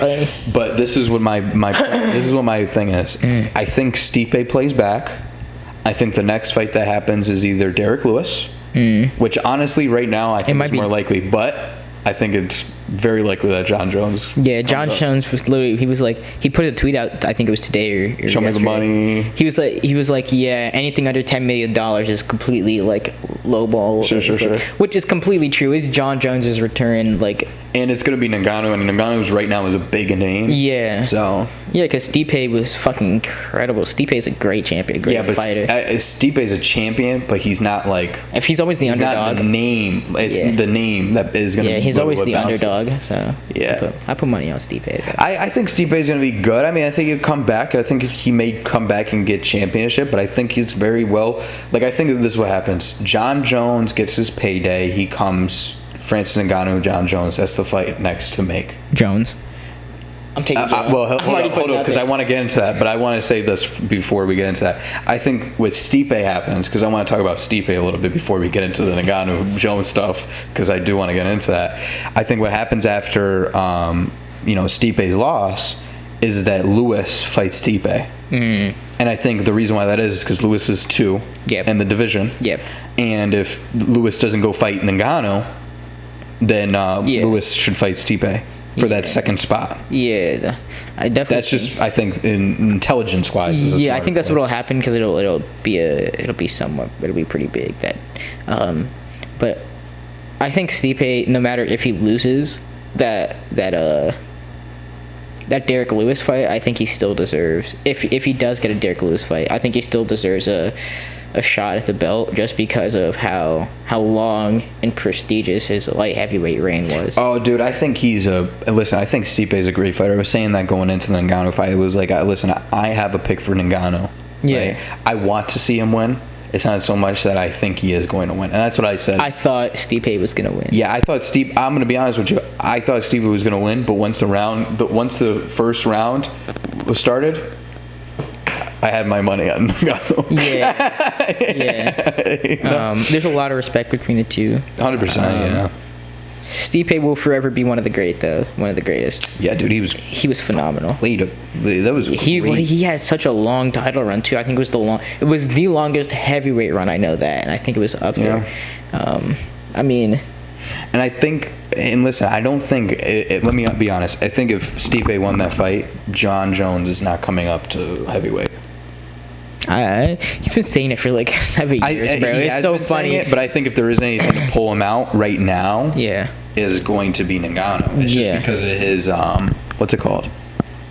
But this is what my thing is. I think Stipe plays back. I think the next fight that happens is either Derek Lewis, which honestly right now I think is more likely, but I think it's very likely that John Jones. Yeah, John Jones was literally. He was like, he put a tweet out. I think it was today or show me the money. He was like, yeah, anything under $10 million is completely like lowball. Sure. Which is completely true. Is John Jones's return like? And it's gonna be Ngannou, and Ngannou's right now is a big name. Yeah. So. Yeah, because Stipe was fucking incredible. Stipe is a great champion, great fighter. Stipe is a champion, but he's not like. If he's always the underdog. Not the name. It's the name that is gonna. Yeah, he's always the underdog. So yeah, I put money on Stipe. I think Stipe is going to be good. I mean, I think he'll come back. I think he may come back and get championship, but I think he's very well. Like, I think that this is what happens. John Jones gets his payday. He comes. Francis Ngannou, John Jones. That's the fight next to make. Jones. I'm taking Jones. Well, hold on, because I want to get into that, but I want to say this before we get into that. I think with Stipe happens, because I want to talk about Stipe a little bit before we get into the Ngannou Jones stuff, because I do want to get into that. I think what happens after, Stipe's loss is that Lewis fights Stipe. And I think the reason why that is because Lewis is 2 in the division. Yep. And if Lewis doesn't go fight Ngannou, then Lewis should fight Stipe for that second spot. Yeah, I definitely. That's just, I think, in intelligence wise. Yeah, I think that's what'll happen because it'll be pretty big. But I think Stipe, no matter if he loses that Derek Lewis fight, I think he still deserves. If he does get a Derek Lewis fight, I think he still deserves a shot at the belt just because of how long and prestigious his light heavyweight reign was. Oh, dude, I think I think Stipe is a great fighter. I was saying that going into the Ngannou fight. It was like, I have a pick for Ngannou. Yeah. Right? I want to see him win. It's not so much that I think he is going to win. And that's what I said. I thought Stipe was going to win. Yeah, I thought Stipe, I'm going to be honest with you, I thought Stipe was going to win, but once the first round was started, I had my money on Ngannou. Yeah. There's a lot of respect between the two. 100%, yeah. Stipe will forever be one of the greatest. Yeah, dude, he was phenomenal. That was great. He had such a long title run too. I think it was the longest heavyweight run. I know that, and I think it was up there. And I think, and listen, I don't think. Let me be honest. I think if Stipe won that fight, John Jones is not coming up to heavyweight. He's been saying it for like 7 years, bro. It's so funny. But I think if there is anything to pull him out right now, is going to be Ngannou. It's just because of his what's it called?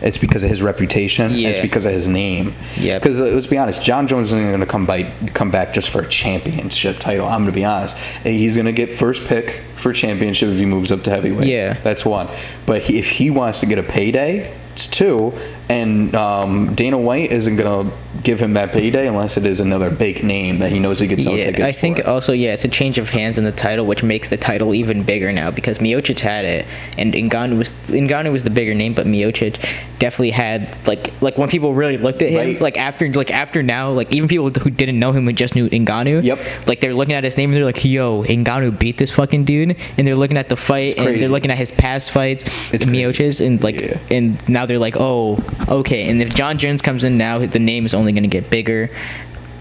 It's because of his reputation. Yeah. It's because of his name. Yeah. Because let's be honest, John Jones isn't going to come back just for a championship title. I'm going to be honest. He's going to get first pick for championship if he moves up to heavyweight. Yeah. That's one. But if he wants to get a payday, it's 2. And Dana White isn't going to give him that payday unless it is another big name that he knows he gets no tickets for. I think also, it's a change of hands in the title, which makes the title even bigger now because Miocic had it, and Ngannou was the bigger name, but Miocic definitely had like when people really looked at him, like after now, like even people who didn't know him who just knew Ngannou, like they're looking at his name and they're like, yo, Ngannou beat this fucking dude, and they're looking at the fight and they're looking at his past fights, Miocic's, and and now they're like, oh, okay. And if John Jones comes in now, the name is only going to get bigger.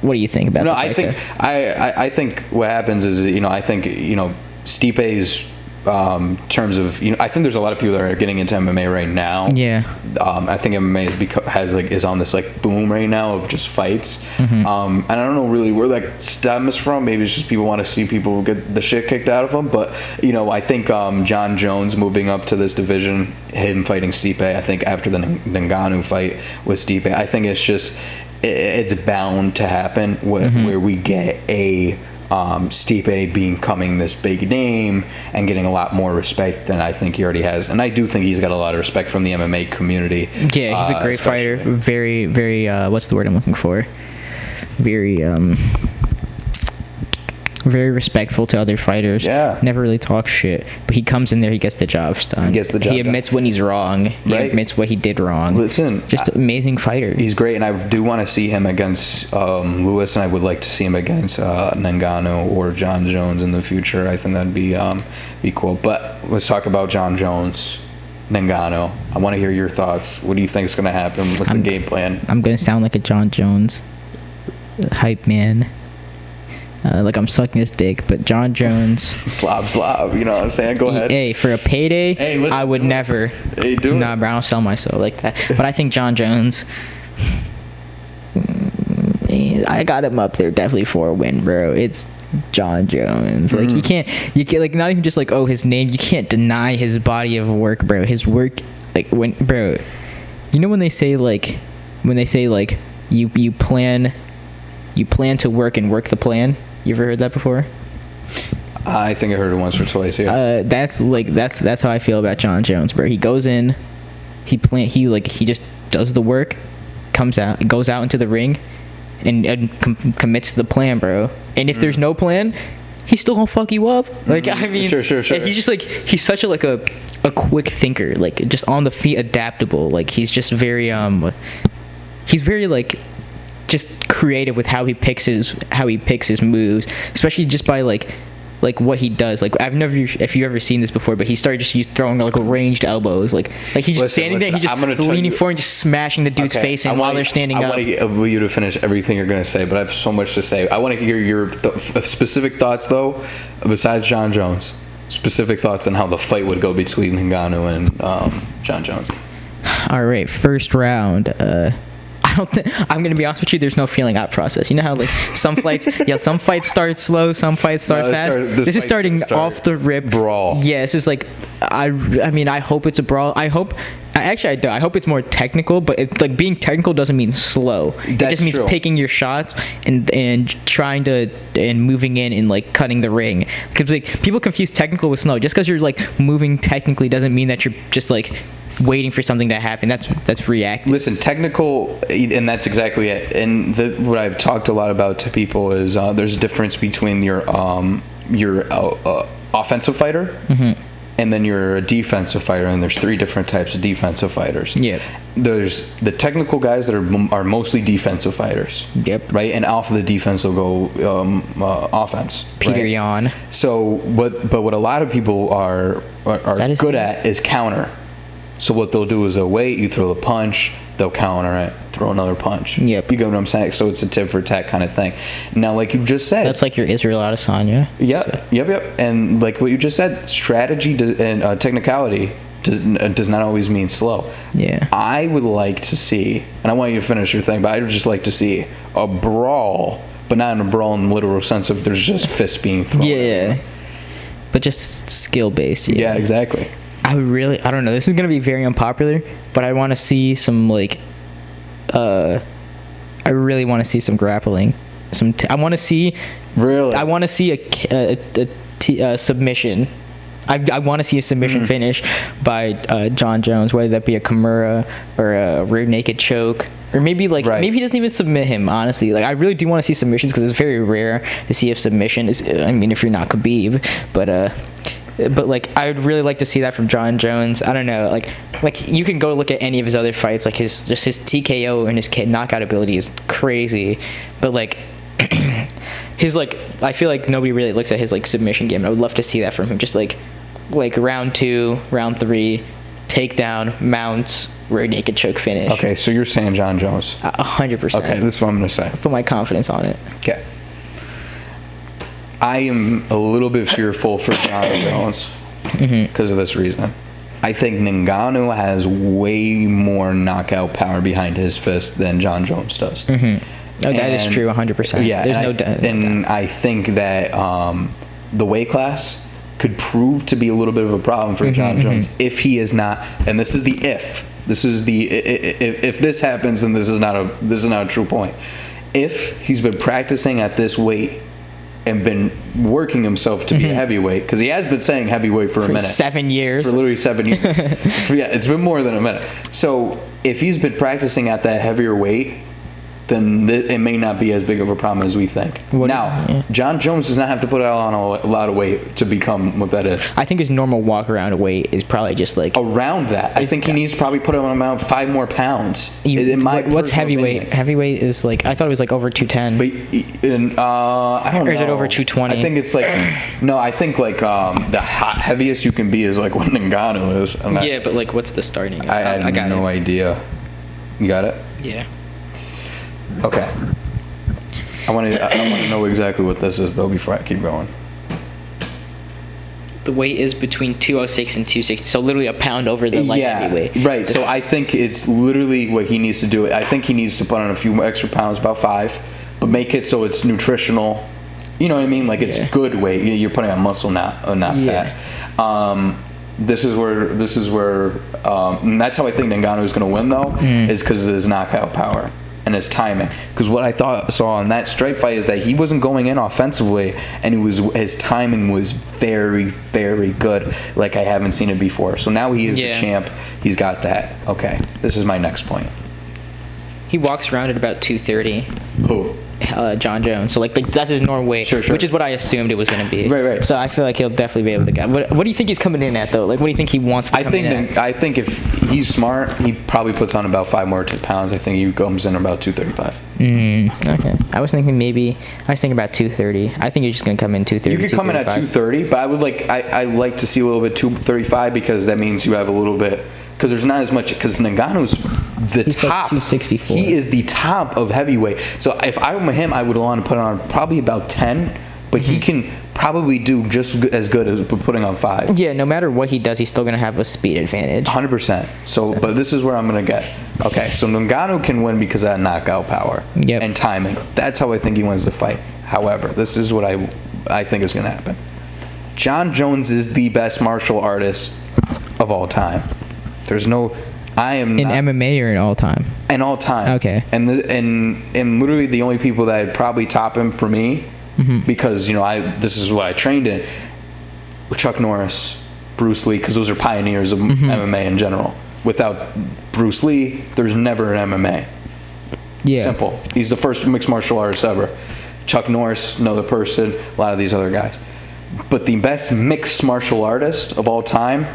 What do you think about that? I think what happens is, I think, Stipe's terms of, I think there's a lot of people that are getting into MMA right now. Yeah. I think MMA is on this like boom right now of just fights. And I don't know really where that stems from. Maybe it's just people want to see people get the shit kicked out of them. But I think John Jones moving up to this division, him fighting Stipe. I think after the Ngannou fight with Stipe, I think it's bound to happen where we get a Stipe becoming this big name and getting a lot more respect than I think he already has. And I do think he's got a lot of respect from the MMA community. Yeah, he's a great fighter. Very, very, what's the word I'm looking for? Very, very respectful to other fighters. Yeah. Never really talks shit. But he comes in there, he gets the job done. He gets the job He admits done. when he's wrong. He Right. admits what he did wrong. Listen, Just an amazing fighter. he's great, and I do want to see him against Lewis, and I would like to see him against Ngannou or John Jones in the future. I think that'd be cool. But let's talk about John Jones, Ngannou. I want to hear your thoughts. What do you think is going to happen? What's the game plan? I'm going to sound like a John Jones hype man. Like I'm sucking his dick, but John Jones. Slob, you know what I'm saying? Go ahead. Hey, for a payday, Hey, listen, I would do it. never. Hey, do it. Nah, bro, I don't sell myself like that. But I think John Jones, I got him up there definitely for a win, bro. It's John Jones. Like you can't like not even just like his name. You can't deny his body of work, bro. His work, like when, bro. You know when they say like you plan to work and work the plan. You ever heard that before? I think I heard it once or twice. Yeah. That's how I feel about John Jones, bro. He goes in, he just does the work, goes out into the ring, and commits to the plan, bro. And if there's no plan, he's still gonna fuck you up. Like I mean, Sure. and he's just like he's such a quick thinker, like just on the feet, adaptable. Like he's just very like just creative with how he picks his moves, especially just by like what he does. Like if you've ever seen this before, but he started just throwing like ranged elbows, like he's just standing there, and he's just leaning forward and just smashing the dude's face in while they're standing up. I want you to finish everything you're going to say, but I have so much to say. I want to hear your specific thoughts though, besides John Jones. Specific thoughts on how the fight would go between Ngannou and John Jones. All right, first round. I'm gonna be honest with you. There's no feeling out process. You know how like some fights start slow, some fights start fast. This is starting off the rip. Brawl. Yeah, this is like, I mean, I hope it's a brawl. I hope it's more technical. But like being technical doesn't mean slow. It just means picking your shots and trying to and moving in and like cutting the ring. Because like people confuse technical with slow. Just because you're like moving technically doesn't mean that you're just like waiting for something to happen. That's reactive. Listen, technical, and that's exactly it. And what I've talked a lot about to people is there's a difference between your offensive fighter and then you're a defensive fighter, and there's 3 different types of defensive fighters. Yeah. There's the technical guys that are mostly defensive fighters. Yep. Right, and off of the defense will go offense. Peter right? Yan. So, what a lot of people are good at is counter. So what they'll do is they'll wait, you throw the punch, they'll counter it, throw another punch. Yep. You get what I'm saying? So it's a tit for tat kind of thing. Now, like you just said. That's like your Israel Adesanya. Yep. And like what you just said, strategy and technicality does not always mean slow. Yeah. I would like to see, and I want you to finish your thing, but I would just like to see a brawl, but not in a brawl in the literal sense of there's just fists being thrown. Yeah. But just skill based. Yeah, exactly. I don't know. This is gonna be very unpopular, but I want to see some like, I really want to see some grappling. I want to see. Really. I want to see a submission. I want to see a submission finish by John Jones, whether that be a Kimura or a rear naked choke, or maybe maybe he doesn't even submit him. Honestly, like I really do want to see submissions because it's very rare to see if submission is. I mean, if you're not Khabib, but like I would really like to see that from John Jones. I don't know, like you can go look at any of his other fights, like his TKO and his knockout ability is crazy, but like his like I feel like nobody really looks at his like submission game. I would love to see that from him, just like round 2, round 3, takedown, mounts, rear naked choke finish. Okay, so you're saying John Jones? 100%. Okay, this is what I'm gonna say. Put my confidence on it. Okay. I am a little bit fearful for John Jones because of this reason. I think Ngannou has way more knockout power behind his fist than John Jones does. Oh, that is true, 100%. Yeah, there's no doubt. And I think that the weight class could prove to be a little bit of a problem for John Jones if he is not. And this is the if. This is the if this happens, then this is not a true point. If he's been practicing at this weight and been working himself to be a heavyweight, because he has been saying heavyweight for a minute. 7 years. For literally 7 years. Yeah, it's been more than a minute. So if he's been practicing at that heavier weight, then it may not be as big of a problem as we think. John Jones does not have to put on a lot of weight to become what that is. I think his normal walk around weight is probably just like around that. I think he needs to probably put on about 5 more pounds. What's heavyweight? Opinion. Heavyweight is like, I thought it was like over 210. But I don't know. Or is it over 220? I think it's like no. I think like the heaviest you can be is like what Ngannou is. Yeah, but like what's the starting? I got no idea. You got it? Yeah. Okay. I want to know exactly what this is though before I keep going. The weight is between 206 and 260, so literally a pound over the light heavyweight. Right. So I think it's literally what he needs to do. I think he needs to put on a few extra pounds, about 5, but make it so it's nutritional. You know what I mean? Like it's good weight. You're putting on muscle, not fat. This is where, and that's how I think Ngannou is going to win though, is because of his knockout power and his timing. Because what I saw on that strike fight is that he wasn't going in offensively, and his timing was very, very good, like I haven't seen it before. So now he is the champ. He's got that. Okay, this is my next point. He walks around at about 230. Who? John Jones. So like that's his normal weight, sure. which is what I assumed it was going to be. Right. So I feel like he'll definitely be able to get. What do you think he's coming in at though? Like what do you think he wants to come in at? I think if he's smart, he probably puts on about 5 more pounds. I think he comes in about 235. Okay. I was thinking about 230. I think you're just going to come in 230. You could come in at 230, but I like to see a little bit 235 because that means you have a little bit. Because there's not as much. Because Ngannou's the top. Like 264. He is the top of heavyweight. So if I were him, I would want to put on probably about 10. But he can probably do just as good as putting on 5. Yeah, no matter what he does, he's still going to have a speed advantage. 100%. So, but this is where I'm going to get. Okay, so Ngannou can win because of that knockout power and timing. That's how I think he wins the fight. However, this is what I think is going to happen. John Jones is the best martial artist of all time. There's no, I am in not, MMA or in all time. In all time. Okay. And literally the only people that would probably top him for me, because this is what I trained in, Chuck Norris, Bruce Lee, because those are pioneers of MMA in general. Without Bruce Lee, there's never an MMA. Yeah. Simple. He's the first mixed martial artist ever. Chuck Norris, another person. A lot of these other guys. But the best mixed martial artist of all time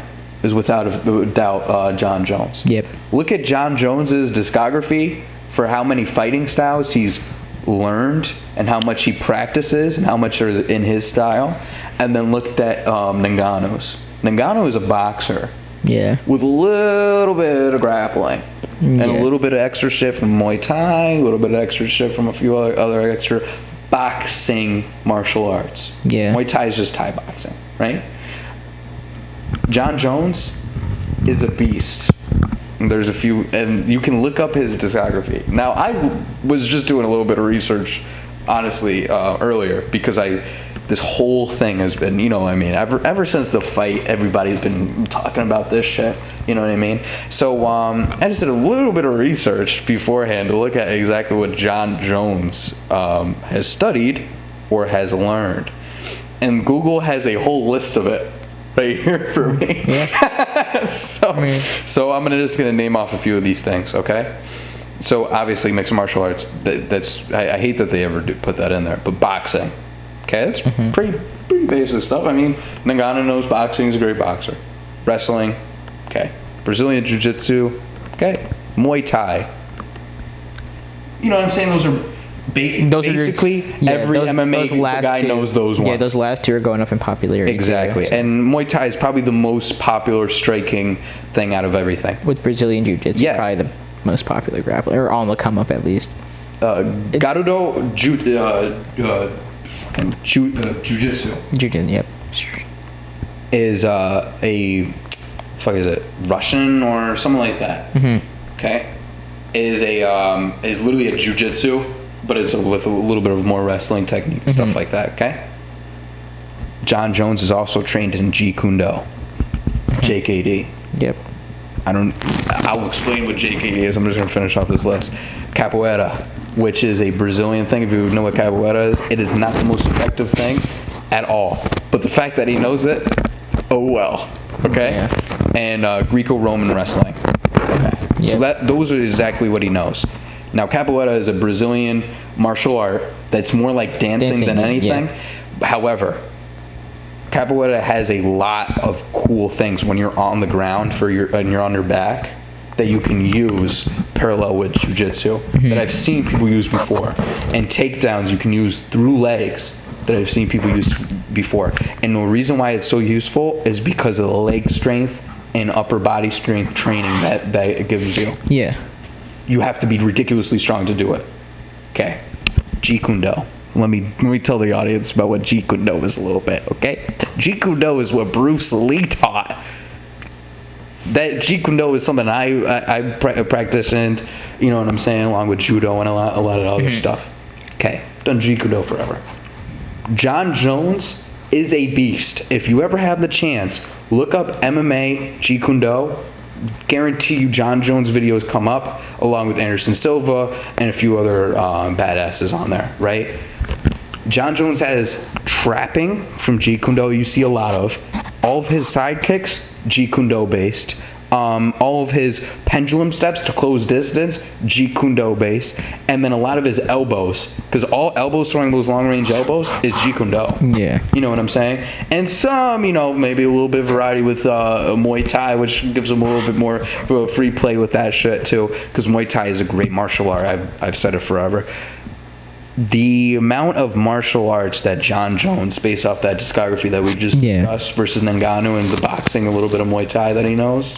is without a doubt John Jones. Yep. Look at John Jones's discography for how many fighting styles he's learned and how much he practices and how much are in his style, and then looked at Ngannou's. Ngannou is a boxer. Yeah. With a little bit of grappling and a little bit of extra shit from Muay Thai, a little bit of extra shit from a few other extra boxing martial arts. Yeah. Muay Thai is just Thai boxing, right? John Jones is a beast. There's a few, and you can look up his discography. Now, I was just doing a little bit of research, honestly, earlier, because this whole thing has been, ever since the fight, everybody's been talking about this shit, you know what I mean? So, I just did a little bit of research beforehand to look at exactly what John Jones has studied or has learned. And Google has a whole list of it right here for me. Yeah. So I'm just gonna name off a few of these things, okay? So obviously mixed martial arts. I hate that they ever do put that in there, but boxing, okay, that's pretty basic stuff. I mean, Ngannou knows boxing. He's a great boxer. Wrestling, okay. Brazilian jiu-jitsu, okay. Muay Thai. You know what I'm saying? Those are basically every MMA guy knows those ones. Yeah, those last two are going up in popularity. Exactly. Too, so. And Muay Thai is probably the most popular striking thing out of everything. With Brazilian Jiu-Jitsu, probably the most popular grappler, or on the come up at least. Garudo Jiu-Jitsu. Jiu-Jitsu, yep. Is Russian or something like that. Okay. Is literally a jiu-jitsu, but it's with a little bit of more wrestling technique and stuff like that, okay? John Jones is also trained in Jeet Kune Do, JKD. Yep. I'll explain what JKD is. I'm just going to finish off this list. Capoeira, which is a Brazilian thing. If you know what capoeira is, it is not the most effective thing at all. But the fact that he knows it, oh well, okay? Yeah. And Greco-Roman wrestling. Okay. Yep. So those are exactly what he knows. Now, capoeira is a Brazilian martial art that's more like dancing than anything. Yeah. However, capoeira has a lot of cool things when you're on the ground and you're on your back that you can use parallel with jiu-jitsu that I've seen people use before, and takedowns you can use through legs that I've seen people use before. And the reason why it's so useful is because of the leg strength and upper body strength training that it gives you. Yeah. You have to be ridiculously strong to do it. Okay. Jeet Kune Do. Let me tell the audience about what Jeet Kune Do is a little bit, okay? Jeet Kune Do is what Bruce Lee taught. That Jeet Kune Do is something I practiced, and you know what I'm saying, along with judo and a lot of other stuff. Okay, done Jeet Kune Do forever. John Jones is a beast. If you ever have the chance, look up MMA Jeet Kune Do. Guarantee you John Jones videos come up, along with Anderson Silva and a few other badasses on there, right? John Jones has trapping from Jeet Kune Do you see a lot of. All of his sidekicks, Jeet Kune Do based. All of his pendulum steps to close distance, Jeet Kune Do based. And then a lot of his elbows, because all elbows throwing those long range elbows is Jeet Kune Do. Yeah. You know what I'm saying? And some, maybe a little bit of variety with Muay Thai, which gives him a little bit more free play with that shit too, because Muay Thai is a great martial art. I've said it forever. The amount of martial arts that John Jones, based off that discography that we just discussed, versus Ngannou and the boxing, a little bit of Muay Thai that he knows,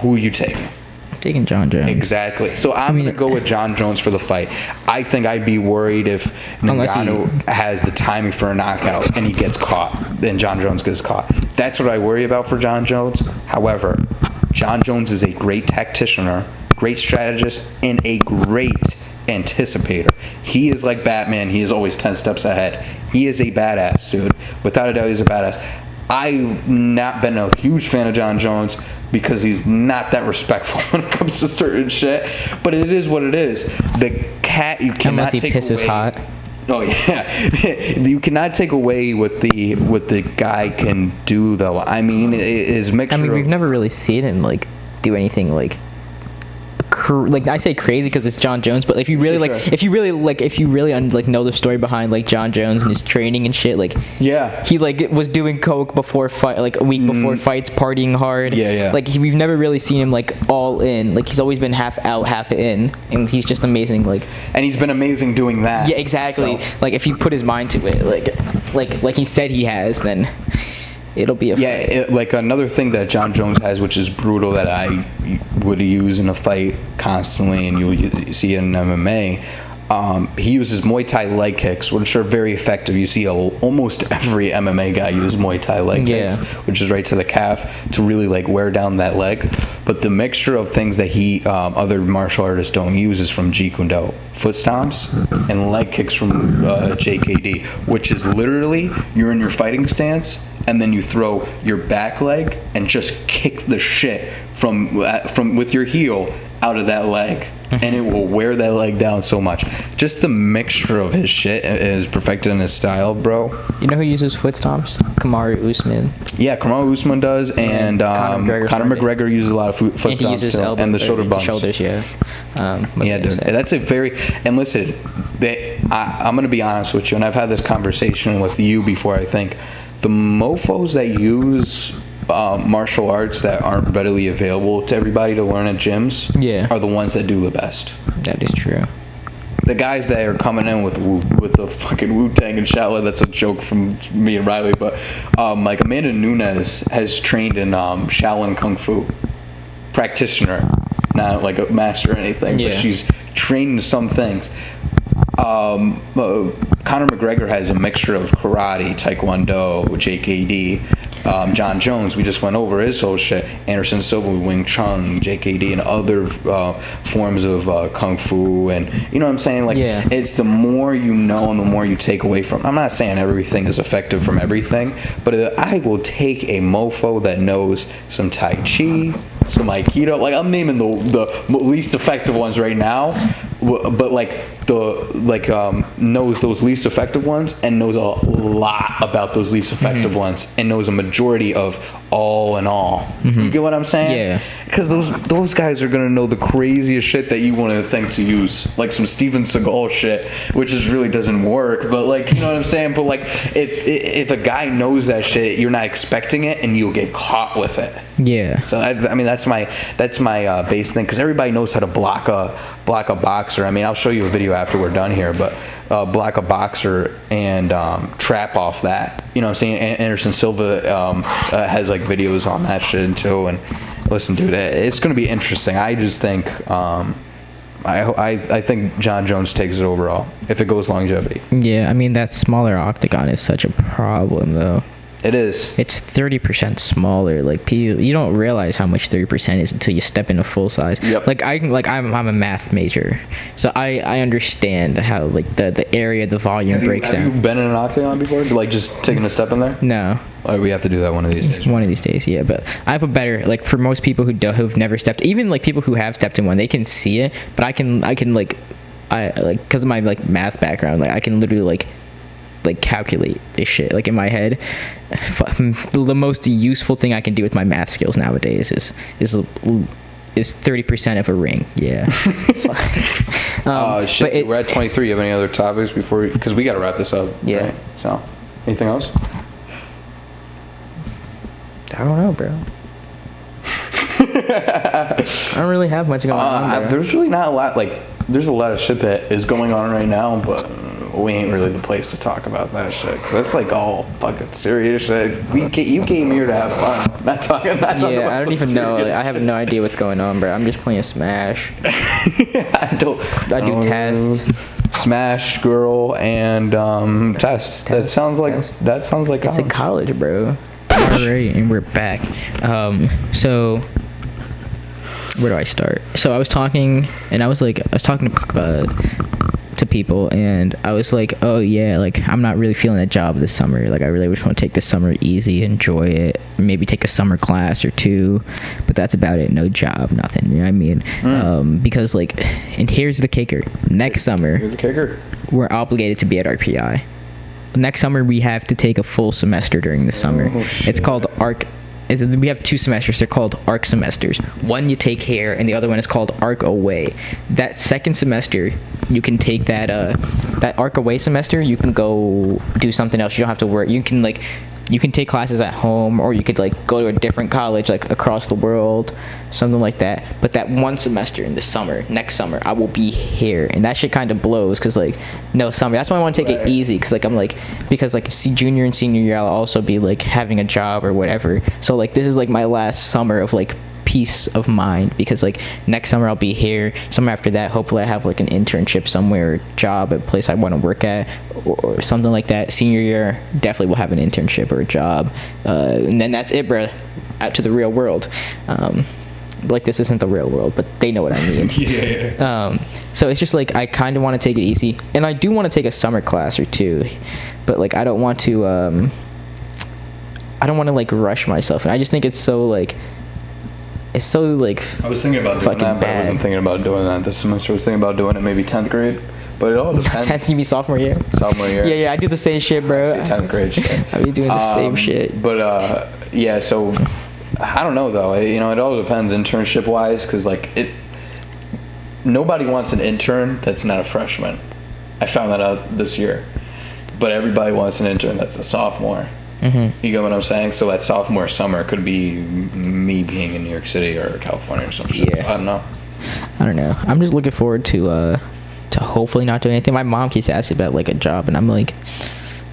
who are you taking? I'm taking John Jones. Exactly. So I'm going to go with John Jones for the fight. I think I'd be worried if Ngannou has the timing for a knockout and he gets caught, then John Jones gets caught. That's what I worry about for John Jones. However, John Jones is a great tactician, great strategist, and a great anticipator. He is like Batman. He is always 10 steps ahead. He is a badass, dude. Without a doubt, he's a badass. I've not been a huge fan of John Jones because he's not that respectful when it comes to certain shit. But it is what it is. The cat, you cannot take away. Unless he pisses hot. Oh yeah, you cannot take away what the guy can do though. I mean, his mixture. We've never really seen him do anything I say crazy because it's John Jones, but if you really if you really know the story behind John Jones and his training and shit, he was doing coke before fight, a week before fights, partying hard. We've never really seen him all in. He's always been half out, half in, and he's just amazing. And he's been amazing doing that. Yeah, exactly. So. If he put his mind to it, like he said he has, then it'll be another thing that John Jones has, which is brutal, that I would use in a fight constantly, and you see it in MMA. He uses Muay Thai leg kicks, which are very effective. You see almost every MMA guy use Muay Thai leg kicks, which is right to the calf to really wear down that leg. But the mixture of things that other martial artists don't use is from Jeet Kune Do, foot stomps and leg kicks from JKD, which is literally you're in your fighting stance and then you throw your back leg and just kick the shit from with your heel out of that leg, and it will wear that leg down so much. Just the mixture of his shit is perfected in his style, bro. You know who uses foot stomps? Kamaru Usman. Yeah, Kamaru Usman does, and Conor McGregor uses a lot of foot stomps. He uses elbow, and the shoulder bumps. Shoulders, yeah. Yeah, dude. That's a very... And listen, I'm going to be honest with you, and I've had this conversation with you before, I think. The mofos that use martial arts that aren't readily available to everybody to learn at gyms are the ones that do the best. That is true. The guys that are coming in with the fucking Wu-Tang and Shaolin, that's a joke from me and Riley, but Amanda Nunes has trained in Shaolin Kung Fu. Practitioner, not like a master or anything, but she's trained in some things. Conor McGregor has a mixture of karate, taekwondo, JKD, John Jones, we just went over his whole shit, Anderson Silva, Wing Chun, JKD, and other forms of kung fu, and you know what I'm saying? It's the more you know and the more you take away from. I'm not saying everything is effective from everything, but I will take a mofo that knows some Tai Chi, some Aikido. I'm naming the least effective ones right now, but knows those least effective ones and knows a lot about those least effective ones and knows a majority of all in all. You get what I'm saying? Yeah. Because those guys are gonna know the craziest shit that you want to think to use, like some Steven Seagal shit, which is really doesn't work. But like, you know what I'm saying? But like, if a guy knows that shit, you're not expecting it, and you'll get caught with it. Yeah. So I mean, that's my base thing, because everybody knows how to block a boxer. I mean, I'll show you a video after we're done here, but block a boxer and trap off that. You know what I'm saying? Anderson Silva has like videos on that shit too. And listen, dude, it's going to be interesting. I just think I think John Jones takes it overall if it goes longevity. Yeah, I mean, that smaller octagon is such a problem, though. It is. It's 30% smaller. Like, people, you don't realize how much 30% is until you step into full size. Yep. I'm a math major, so I understand how like the area, the volume breaks down. Have you been in an octagon before? Like just taking a step in there? No. Oh, we have to do that one of these days. One of these days, yeah. But I have a better, like, for most people who've never stepped, even like people who have stepped in one, they can see it. But I can because of my like math background, like I can literally like calculate this shit like in my head. The most useful thing I can do with my math skills nowadays is 30% of a ring. Yeah. Shit, we're at 23. You have any other topics before? Because we got to wrap this up. Yeah. Right? So, anything else? I don't know, bro. I don't really have much going on. There's really not a lot. Like, there's a lot of shit that is going on right now, but we ain't really the place to talk about that shit, because that's like all fucking serious shit. You came here to have fun, not talking about I don't even know. Like, I have no idea what's going on, bro. I'm just playing Smash. I do Test. Smash, Girl, and Test. That sounds like it's college. a college, bro. Alright, and we're back. So where do I start? So I was talking to people, and I was like, oh yeah, like I'm not really feeling a job this summer. Like I really just want to take the summer easy, enjoy it, maybe take a summer class or two, but that's about it. No job, nothing. You know what I mean? Because like, and here's the kicker. Next summer, we're obligated to be at our PI. Next summer we have to take a full semester during the summer. It's called ARC. We have 2 semesters. They're called ARC semesters. One you take here, and the other one is called ARC away. That second semester, you can take that ARC away semester. You can go do something else. You don't have to work. You can take classes at home, or you could like go to a different college like across the world, something like that. But that one semester in the summer, next summer, I will be here, and that shit kind of blows, because like no summer. That's why I want to take it easy, because junior and senior year I'll also be like having a job or whatever. So like this is like my last summer of like peace of mind, because like next summer I'll be here. Summer after that, hopefully I have like an internship somewhere, or job at a place I want to work at, or something like that. Senior year definitely will have an internship or a job, and then that's it, bro. Out to the real world. Like this isn't the real world, but they know what I mean. Yeah. So it's just like I kind of want to take it easy, and I do want to take a summer class or two, but like I don't want to like rush myself, and I just think it's so like I was thinking about doing that, but I wasn't thinking about doing that this semester. I was thinking about doing it maybe 10th grade, but it all depends. 10th, you mean sophomore year? Sophomore year. Yeah, I do the same shit, bro. 10th grade shit. I be doing the same shit. But yeah, so I don't know though. It all depends internship wise, because like nobody wants an intern that's not a freshman. I found that out this year, but everybody wants an intern that's a sophomore. Mm-hmm. You get what I'm saying? So that sophomore summer could be me being in New York City or California or some shit. Yeah. So I don't know. I'm just looking forward to hopefully not doing anything. My mom keeps asking about like a job, and I'm like,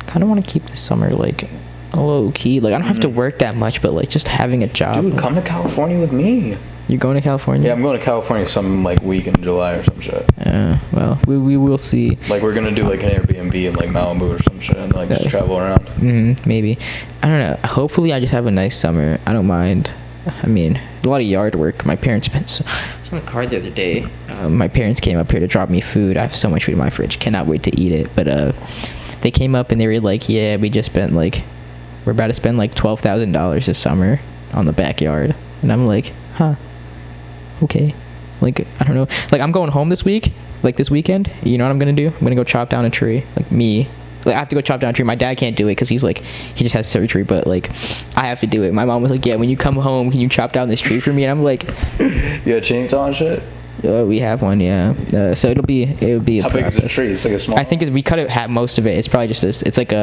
kind of want to keep the summer like low key. Like I don't have to work that much, but like just having a job. Dude, come to California with me. You're going to California? Yeah, I'm going to California some like week in July or some shit. Well, we will see. Like we're gonna do like an Airbnb in like Malibu or some shit, and like just travel around. Maybe. I don't know. Hopefully, I just have a nice summer. I don't mind. I mean, a lot of yard work. My parents spent. I was in the car the other day. My parents came up here to drop me food. I have so much food in my fridge. Cannot wait to eat it. But they came up and they were like, "Yeah, we just spent like, we're about to spend like $12,000 this summer on the backyard." And I'm like, "Huh, okay." Like, I don't know. Like, I'm going home this week, like this weekend. You know what I'm gonna do? I'm gonna go chop down a tree. Like, me. Like, I have to go chop down a tree. My dad can't do it because he's like, he just has surgery. But like, I have to do it. My mom was like, yeah, when you come home, can you chop down this tree for me? And I'm like, you got a chainsaw and shit? We have one, yeah. So it would be a How big is the tree? It's like a small. I think we cut it most of it. It's probably just this. It's like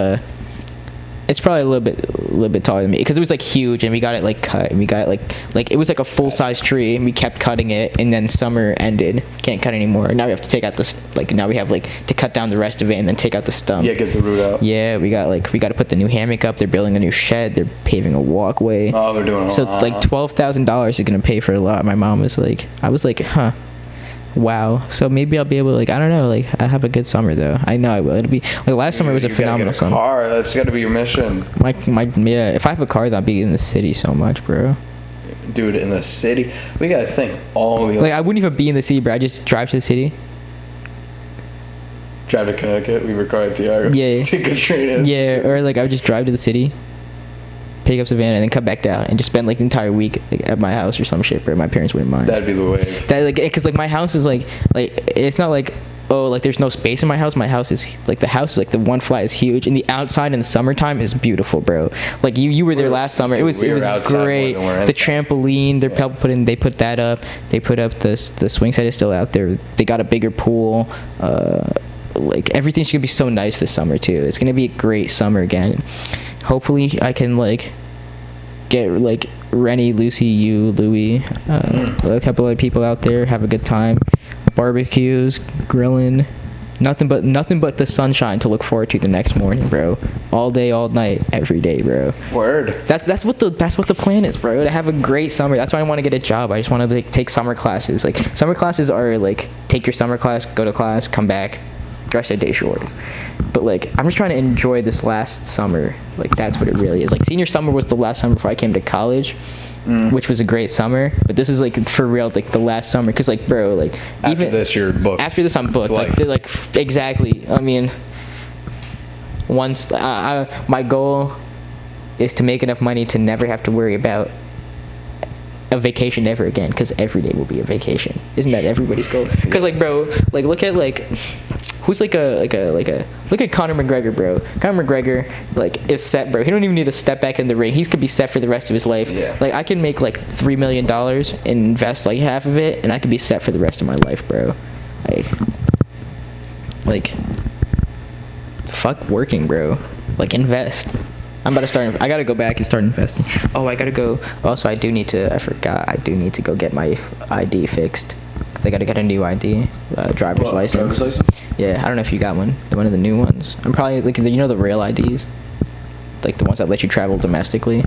it's probably a little bit taller than me because it was like huge and we got it like cut and we got it like it was like a full size tree and we kept cutting it and then summer ended, can't cut anymore. Now we have to take out this, like now we have like to cut down the rest of it and then take out the stump. Yeah, get the root out. Yeah, we got to put the new hammock up. They're building a new shed. They're paving a walkway. Oh, they're doing a lot. So like $12,000 is gonna pay for a lot. My mom was like, I was like, huh. Wow. So maybe I'll be able to, like, I don't know, like, I have a good summer though. I know I will. It'll be like last summer was a phenomenal summer. Car. That's got to be your mission. Yeah. If I have a car, then I'll be in the city so much, bro. Dude, in the city, we gotta think all the. Like, I wouldn't even be in the city, bro. I just drive to the city. Drive to Connecticut. We record Tiago. Yeah. Take a train in. Yeah, or like I would just drive to the city, pick up Savannah, and then come back down and just spend like the entire week like, at my house or some shit, bro. My parents wouldn't mind. That'd be the way. That like, cause like my house is like it's not like, oh, like there's no space in my house. My house is like the house is like the one flat is huge, and the outside in the summertime is beautiful, bro. Like you were there last summer. It was great. The trampoline, they put that up. They put up the swing set is still out there. They got a bigger pool. Like everything's gonna be so nice this summer too. It's gonna be a great summer again. Hopefully I can like get like Rennie, Lucy, you, Louie, a couple other people out there, have a good time, barbecues, grilling, nothing but the sunshine to look forward to the next morning, bro. All day, all night, every day, bro. Word. That's what the plan is, bro. To have a great summer. That's why I want to get a job. I just want to like take summer classes. Like summer classes are like take your summer class, go to class, come back, dress a day short. But like I'm just trying to enjoy this last summer. Like that's what it really is. Like senior summer was the last summer before I came to college, which was a great summer. But this is like for real, like the last summer. Cause like bro, like after this you're booked. After this I'm booked. Like exactly. I mean, once my goal is to make enough money to never have to worry about a vacation ever again, because every day will be a vacation. Isn't that everybody's goal? Because like bro, like look at like who's look at Conor McGregor, bro. Conor McGregor like is set, bro. He don't even need to step back in the ring. He could be set for the rest of his life. Yeah. Like I can make like $3 million and invest like half of it, and I could be set for the rest of my life, bro. Like fuck working, bro. Like invest. I'm about to start. I gotta go back and start investing. Oh, I gotta go. Also, I do need to go get my ID fixed. Cause I gotta get a new ID, driver's license. Yeah, I don't know if you got one of the new ones. I'm probably like the real IDs, like the ones that let you travel domestically.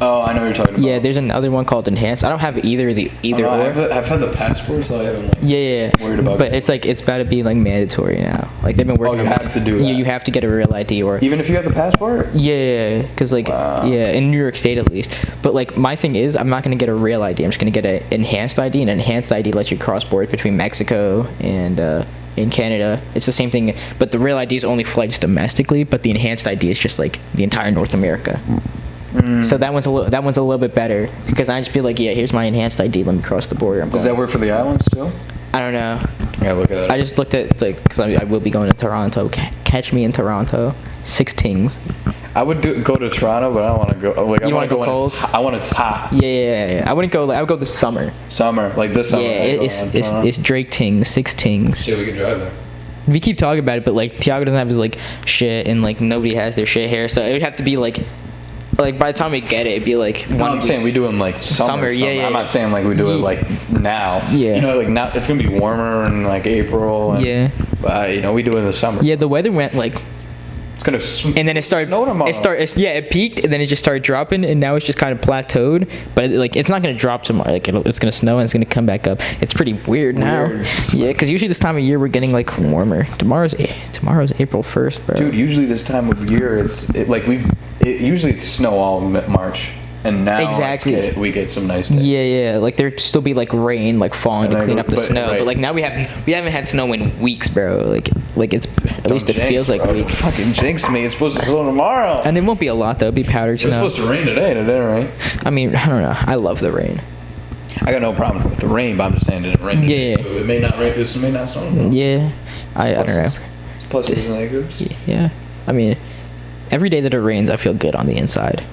Oh, I know what you're talking about. Yeah, there's another one called Enhanced. I don't have either or. I've had the passport, so I haven't worried about it. But it's like it's about to be like mandatory now. Like they've been working. Oh, you have to do that. You have to get a real ID or. Even if you have the passport. Yeah, because like in New York State at least. But like my thing is, I'm not gonna get a real ID. I'm just gonna get an enhanced ID. And an enhanced ID lets you cross borders between Mexico and. In Canada, it's the same thing, but the real ID is only flights domestically. But the enhanced ID is just like the entire North America. So that one's a little bit better because I just be like, yeah, here's my enhanced ID. Let me cross the border. Does that work for the islands too? I don't know. Yeah, look at it. I just looked at like because I will be going to Toronto. Catch me in Toronto. 6 tings. I would go to Toronto, but I don't want to go. Like, you want to go cold? I want it's hot. Yeah. I wouldn't go. Like, I would go this summer. Like this summer. Yeah, it's Drake ting, 6 tings. Shit, we could drive there. We keep talking about it, but like Tiago doesn't have his like shit, and like nobody has their shit here, so it would have to be like by the time we get it, it'd be like. No, I'm saying we do it in like summer. Yeah. I'm not saying like we do it like now. Yeah. You know, like now it's gonna be warmer in like April. And, but we do it in the summer. Yeah, the weather went like. It's gonna. And then it started. It peaked, and then it just started dropping, and now it's just kind of plateaued. But it's not gonna drop tomorrow. Like it's gonna snow, and it's gonna come back up. It's pretty weird now. Yeah, because usually this time of year we're getting like warmer. Tomorrow's April 1st, bro. Dude, usually this time of year usually it's snow all March. And now we get some nice days. Yeah. Like there'd still be like rain like falling to clean up the snow. Right. But like now we haven't had snow in weeks, bro. Like it's at least it feels like weeks. Fucking jinx me. It's supposed to snow tomorrow. And it won't be a lot though. It'll be powdered snow. It's supposed to rain today, right? I mean, I don't know. I love the rain. I got no problem with the rain, but I'm just saying it didn't rain. Yeah. So it may not rain. This may not snow. Yeah, I don't know. Pluses and negatives. Yeah, I mean, every day that it rains, I feel good on the inside.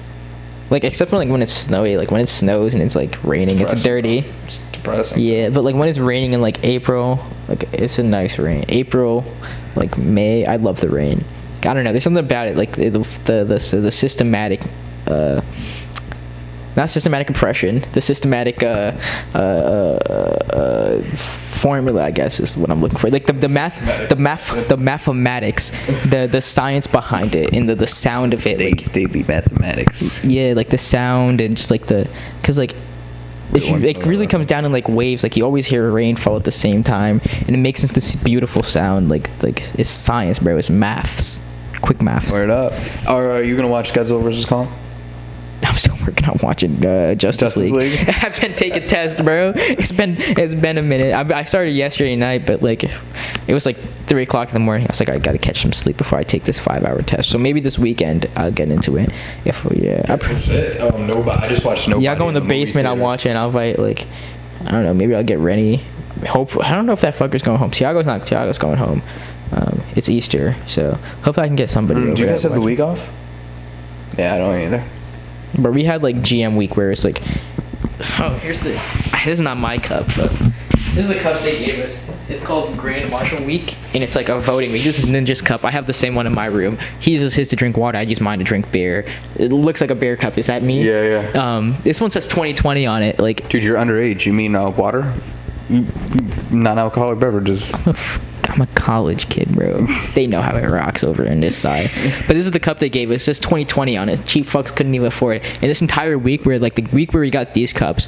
Like, except for like when it's snowy, like when it snows and it's like raining, it's dirty. It's depressing. Yeah, but like when it's raining in like April, like it's a nice rain. April, like May, I love the rain. I don't know. There's something about it, like the systematic, not systematic oppression, the systematic formula, I guess, is what I'm looking for. Like the mathematics, the science behind it, and the sound of it. Like, daily mathematics. Yeah, like the sound and just like because like. It really comes down in like waves. Like you always hear rain fall at the same time, and it makes this beautiful sound. Like it's science, bro. It's maths, quick maths. Word up. Are you gonna watch Godzilla vs Kong? I'm still working on watching Justice League. I've been taking tests, bro. It's been a minute. I started yesterday night, but like it was like 3 o'clock in the morning. I was like, I gotta catch some sleep before I take this 5-hour test. So maybe this weekend I'll get into it. Nobody. I just watched Nobody. Yeah, I'll go in the basement. I'll watch it. And I'll invite like, I don't know. Maybe I'll get Rennie. I don't know if that fucker's going home. Tiago's going home. It's Easter, so hopefully I can get somebody. Do you guys have the week off? Yeah, I don't either. But we had like GM week where it's like, this is not my cup, but this is the cup they gave us. It's called Grand Marshal Week, and it's like a voting week. This is Ninja's cup. I have the same one in my room. He uses his to drink water. I use mine to drink beer. It looks like a beer cup. Is that me? Yeah. This one says 2020 on it. Like, dude, you're underage. You mean water? Non-alcoholic beverages. I'm a college kid, bro. They know how it rocks over in this side. But this is the cup they gave us. It says 2020 on it. Cheap fucks couldn't even afford it. And this entire week, the week where we got these cups,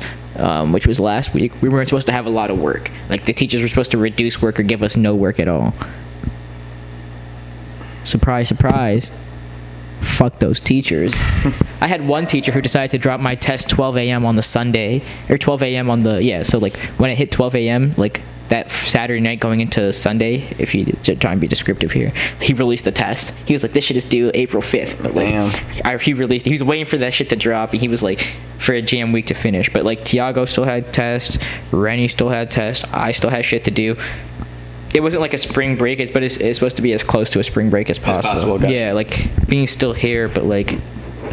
which was last week, we weren't supposed to have a lot of work. Like, the teachers were supposed to reduce work or give us no work at all. Surprise, surprise. Fuck those teachers. I had one teacher who decided to drop my test 12 a.m. on the Sunday, or 12 a.m. on the, yeah, so like when it hit 12 a.m., like that Saturday night going into Sunday, if you try and be descriptive here, he released the test. He was like, this shit is due April 5th. But like, he was waiting for that shit to drop, and he was like, for a jam week to finish. But like, Tiago still had tests, Rennie still had tests, I still had shit to do. It wasn't like a spring break, but it's supposed to be as close to a spring break as possible. Gotcha. Yeah, like being still here, but like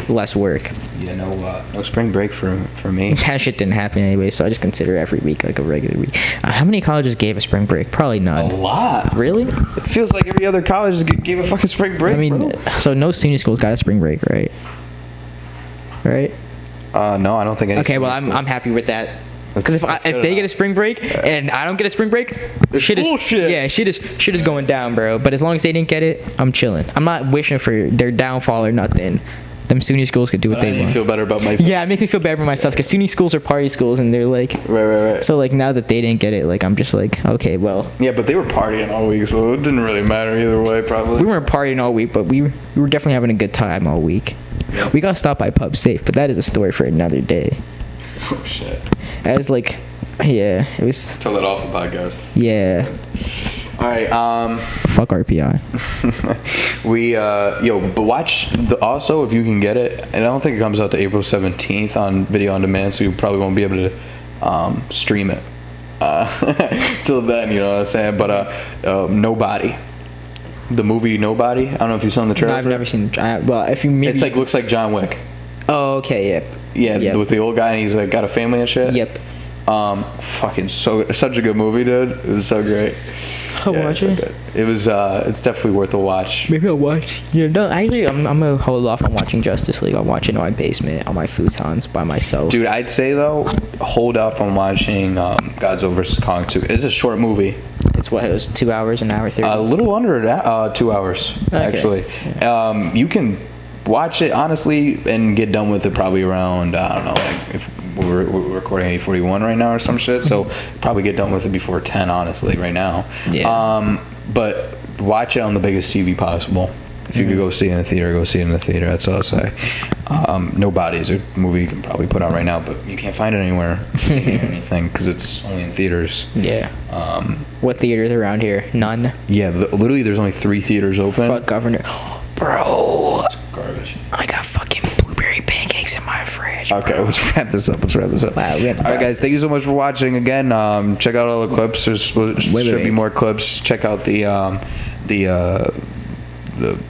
less work. Yeah, no spring break for me. That shit didn't happen anyway, so I just consider every week like a regular week. How many colleges gave a spring break? Probably none. A lot. Really? It feels like every other college gave a fucking spring break. I mean, so no senior schools got a spring break, right? Right? No, I don't think any. Okay, well, I'm happy with that. Because if they get a spring break and I don't get a spring break, shit is going down, bro. But as long as they didn't get it, I'm chilling. I'm not wishing for their downfall or nothing. Them SUNY schools could do what they want. I feel better about myself. Yeah, it makes me feel better about myself because SUNY schools are party schools, and they're like, right. So like now that they didn't get it, like I'm just like, okay, well. Yeah, but they were partying all week, so it didn't really matter either way, probably. We weren't partying all week, but we were definitely having a good time all week. Yeah. We got stopped by Pub Safe, but that is a story for another day. Oh shit. I was like, yeah, it was. Tell it off the podcast. Yeah. All right. Fuck RPI. But watch also if you can get it. And I don't think it comes out to April 17th on video on demand, so you probably won't be able to stream it till then. You know what I'm saying? But Nobody, the movie Nobody. I don't know if you saw the trailer. No, I've never seen. Well, if you maybe. It's like looks like John Wick. Oh, okay. Yep. Yeah, with the old guy, and he's like got a family and shit. Yep. Fucking such a good movie, dude. It was so great. I'll watch it. So it was. It's definitely worth a watch. Maybe I'll watch. Yeah, no. Actually, I'm gonna hold off on watching Justice League. I'll watch it in my basement on my futons by myself. Dude, I'd say though, hold off on watching Godzilla vs Kong 2. It's a short movie. It's what? It was 2 hours, an hour 30. A little under 2 hours, actually. Yeah. You can watch it honestly and get done with it probably around I don't know, like if we're recording 8:41 right now or some shit, so probably get done with it before 10 honestly right now. Yeah. But watch it on the biggest TV possible. If you could go see it in the theater, go see it in the theater. That's all I'll say. Nobody is a movie you can probably put on right now, but you can't find it anywhere or anything because it's only in theaters. Yeah. What theaters around here? None. Yeah, literally there's only 3 theaters open. Fuck governor. Bro. Garbage. I got fucking blueberry pancakes in my fridge. trash. Okay, let's wrap this up. Wow, All right, guys. Thank you so much for watching. Again, check out all the clips. There should be more clips. Check out the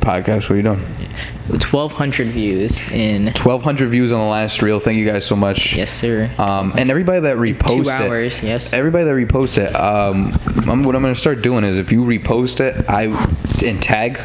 podcast. What are you doing? 1,200 views in 1,200 views on the last reel. Thank you guys so much. Yes, sir. And everybody that reposted 2 hours. Yes. Everybody that reposted, what I'm gonna start doing is if you repost it, and tag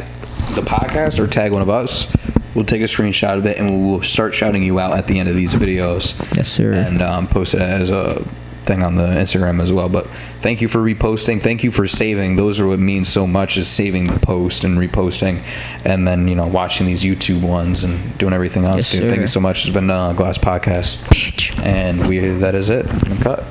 the podcast or tag one of us, we'll take a screenshot of it and we'll start shouting you out at the end of these videos. Yes, sir. And post it as a thing on the Instagram as well. But thank you for reposting. Thank you for saving. Those are what means so much, is saving the post and reposting, and then watching these YouTube ones and doing everything else. Yes, dude. sir. Thank you so much. It's been Glass Podcast, Bitch. and that is it. Cut.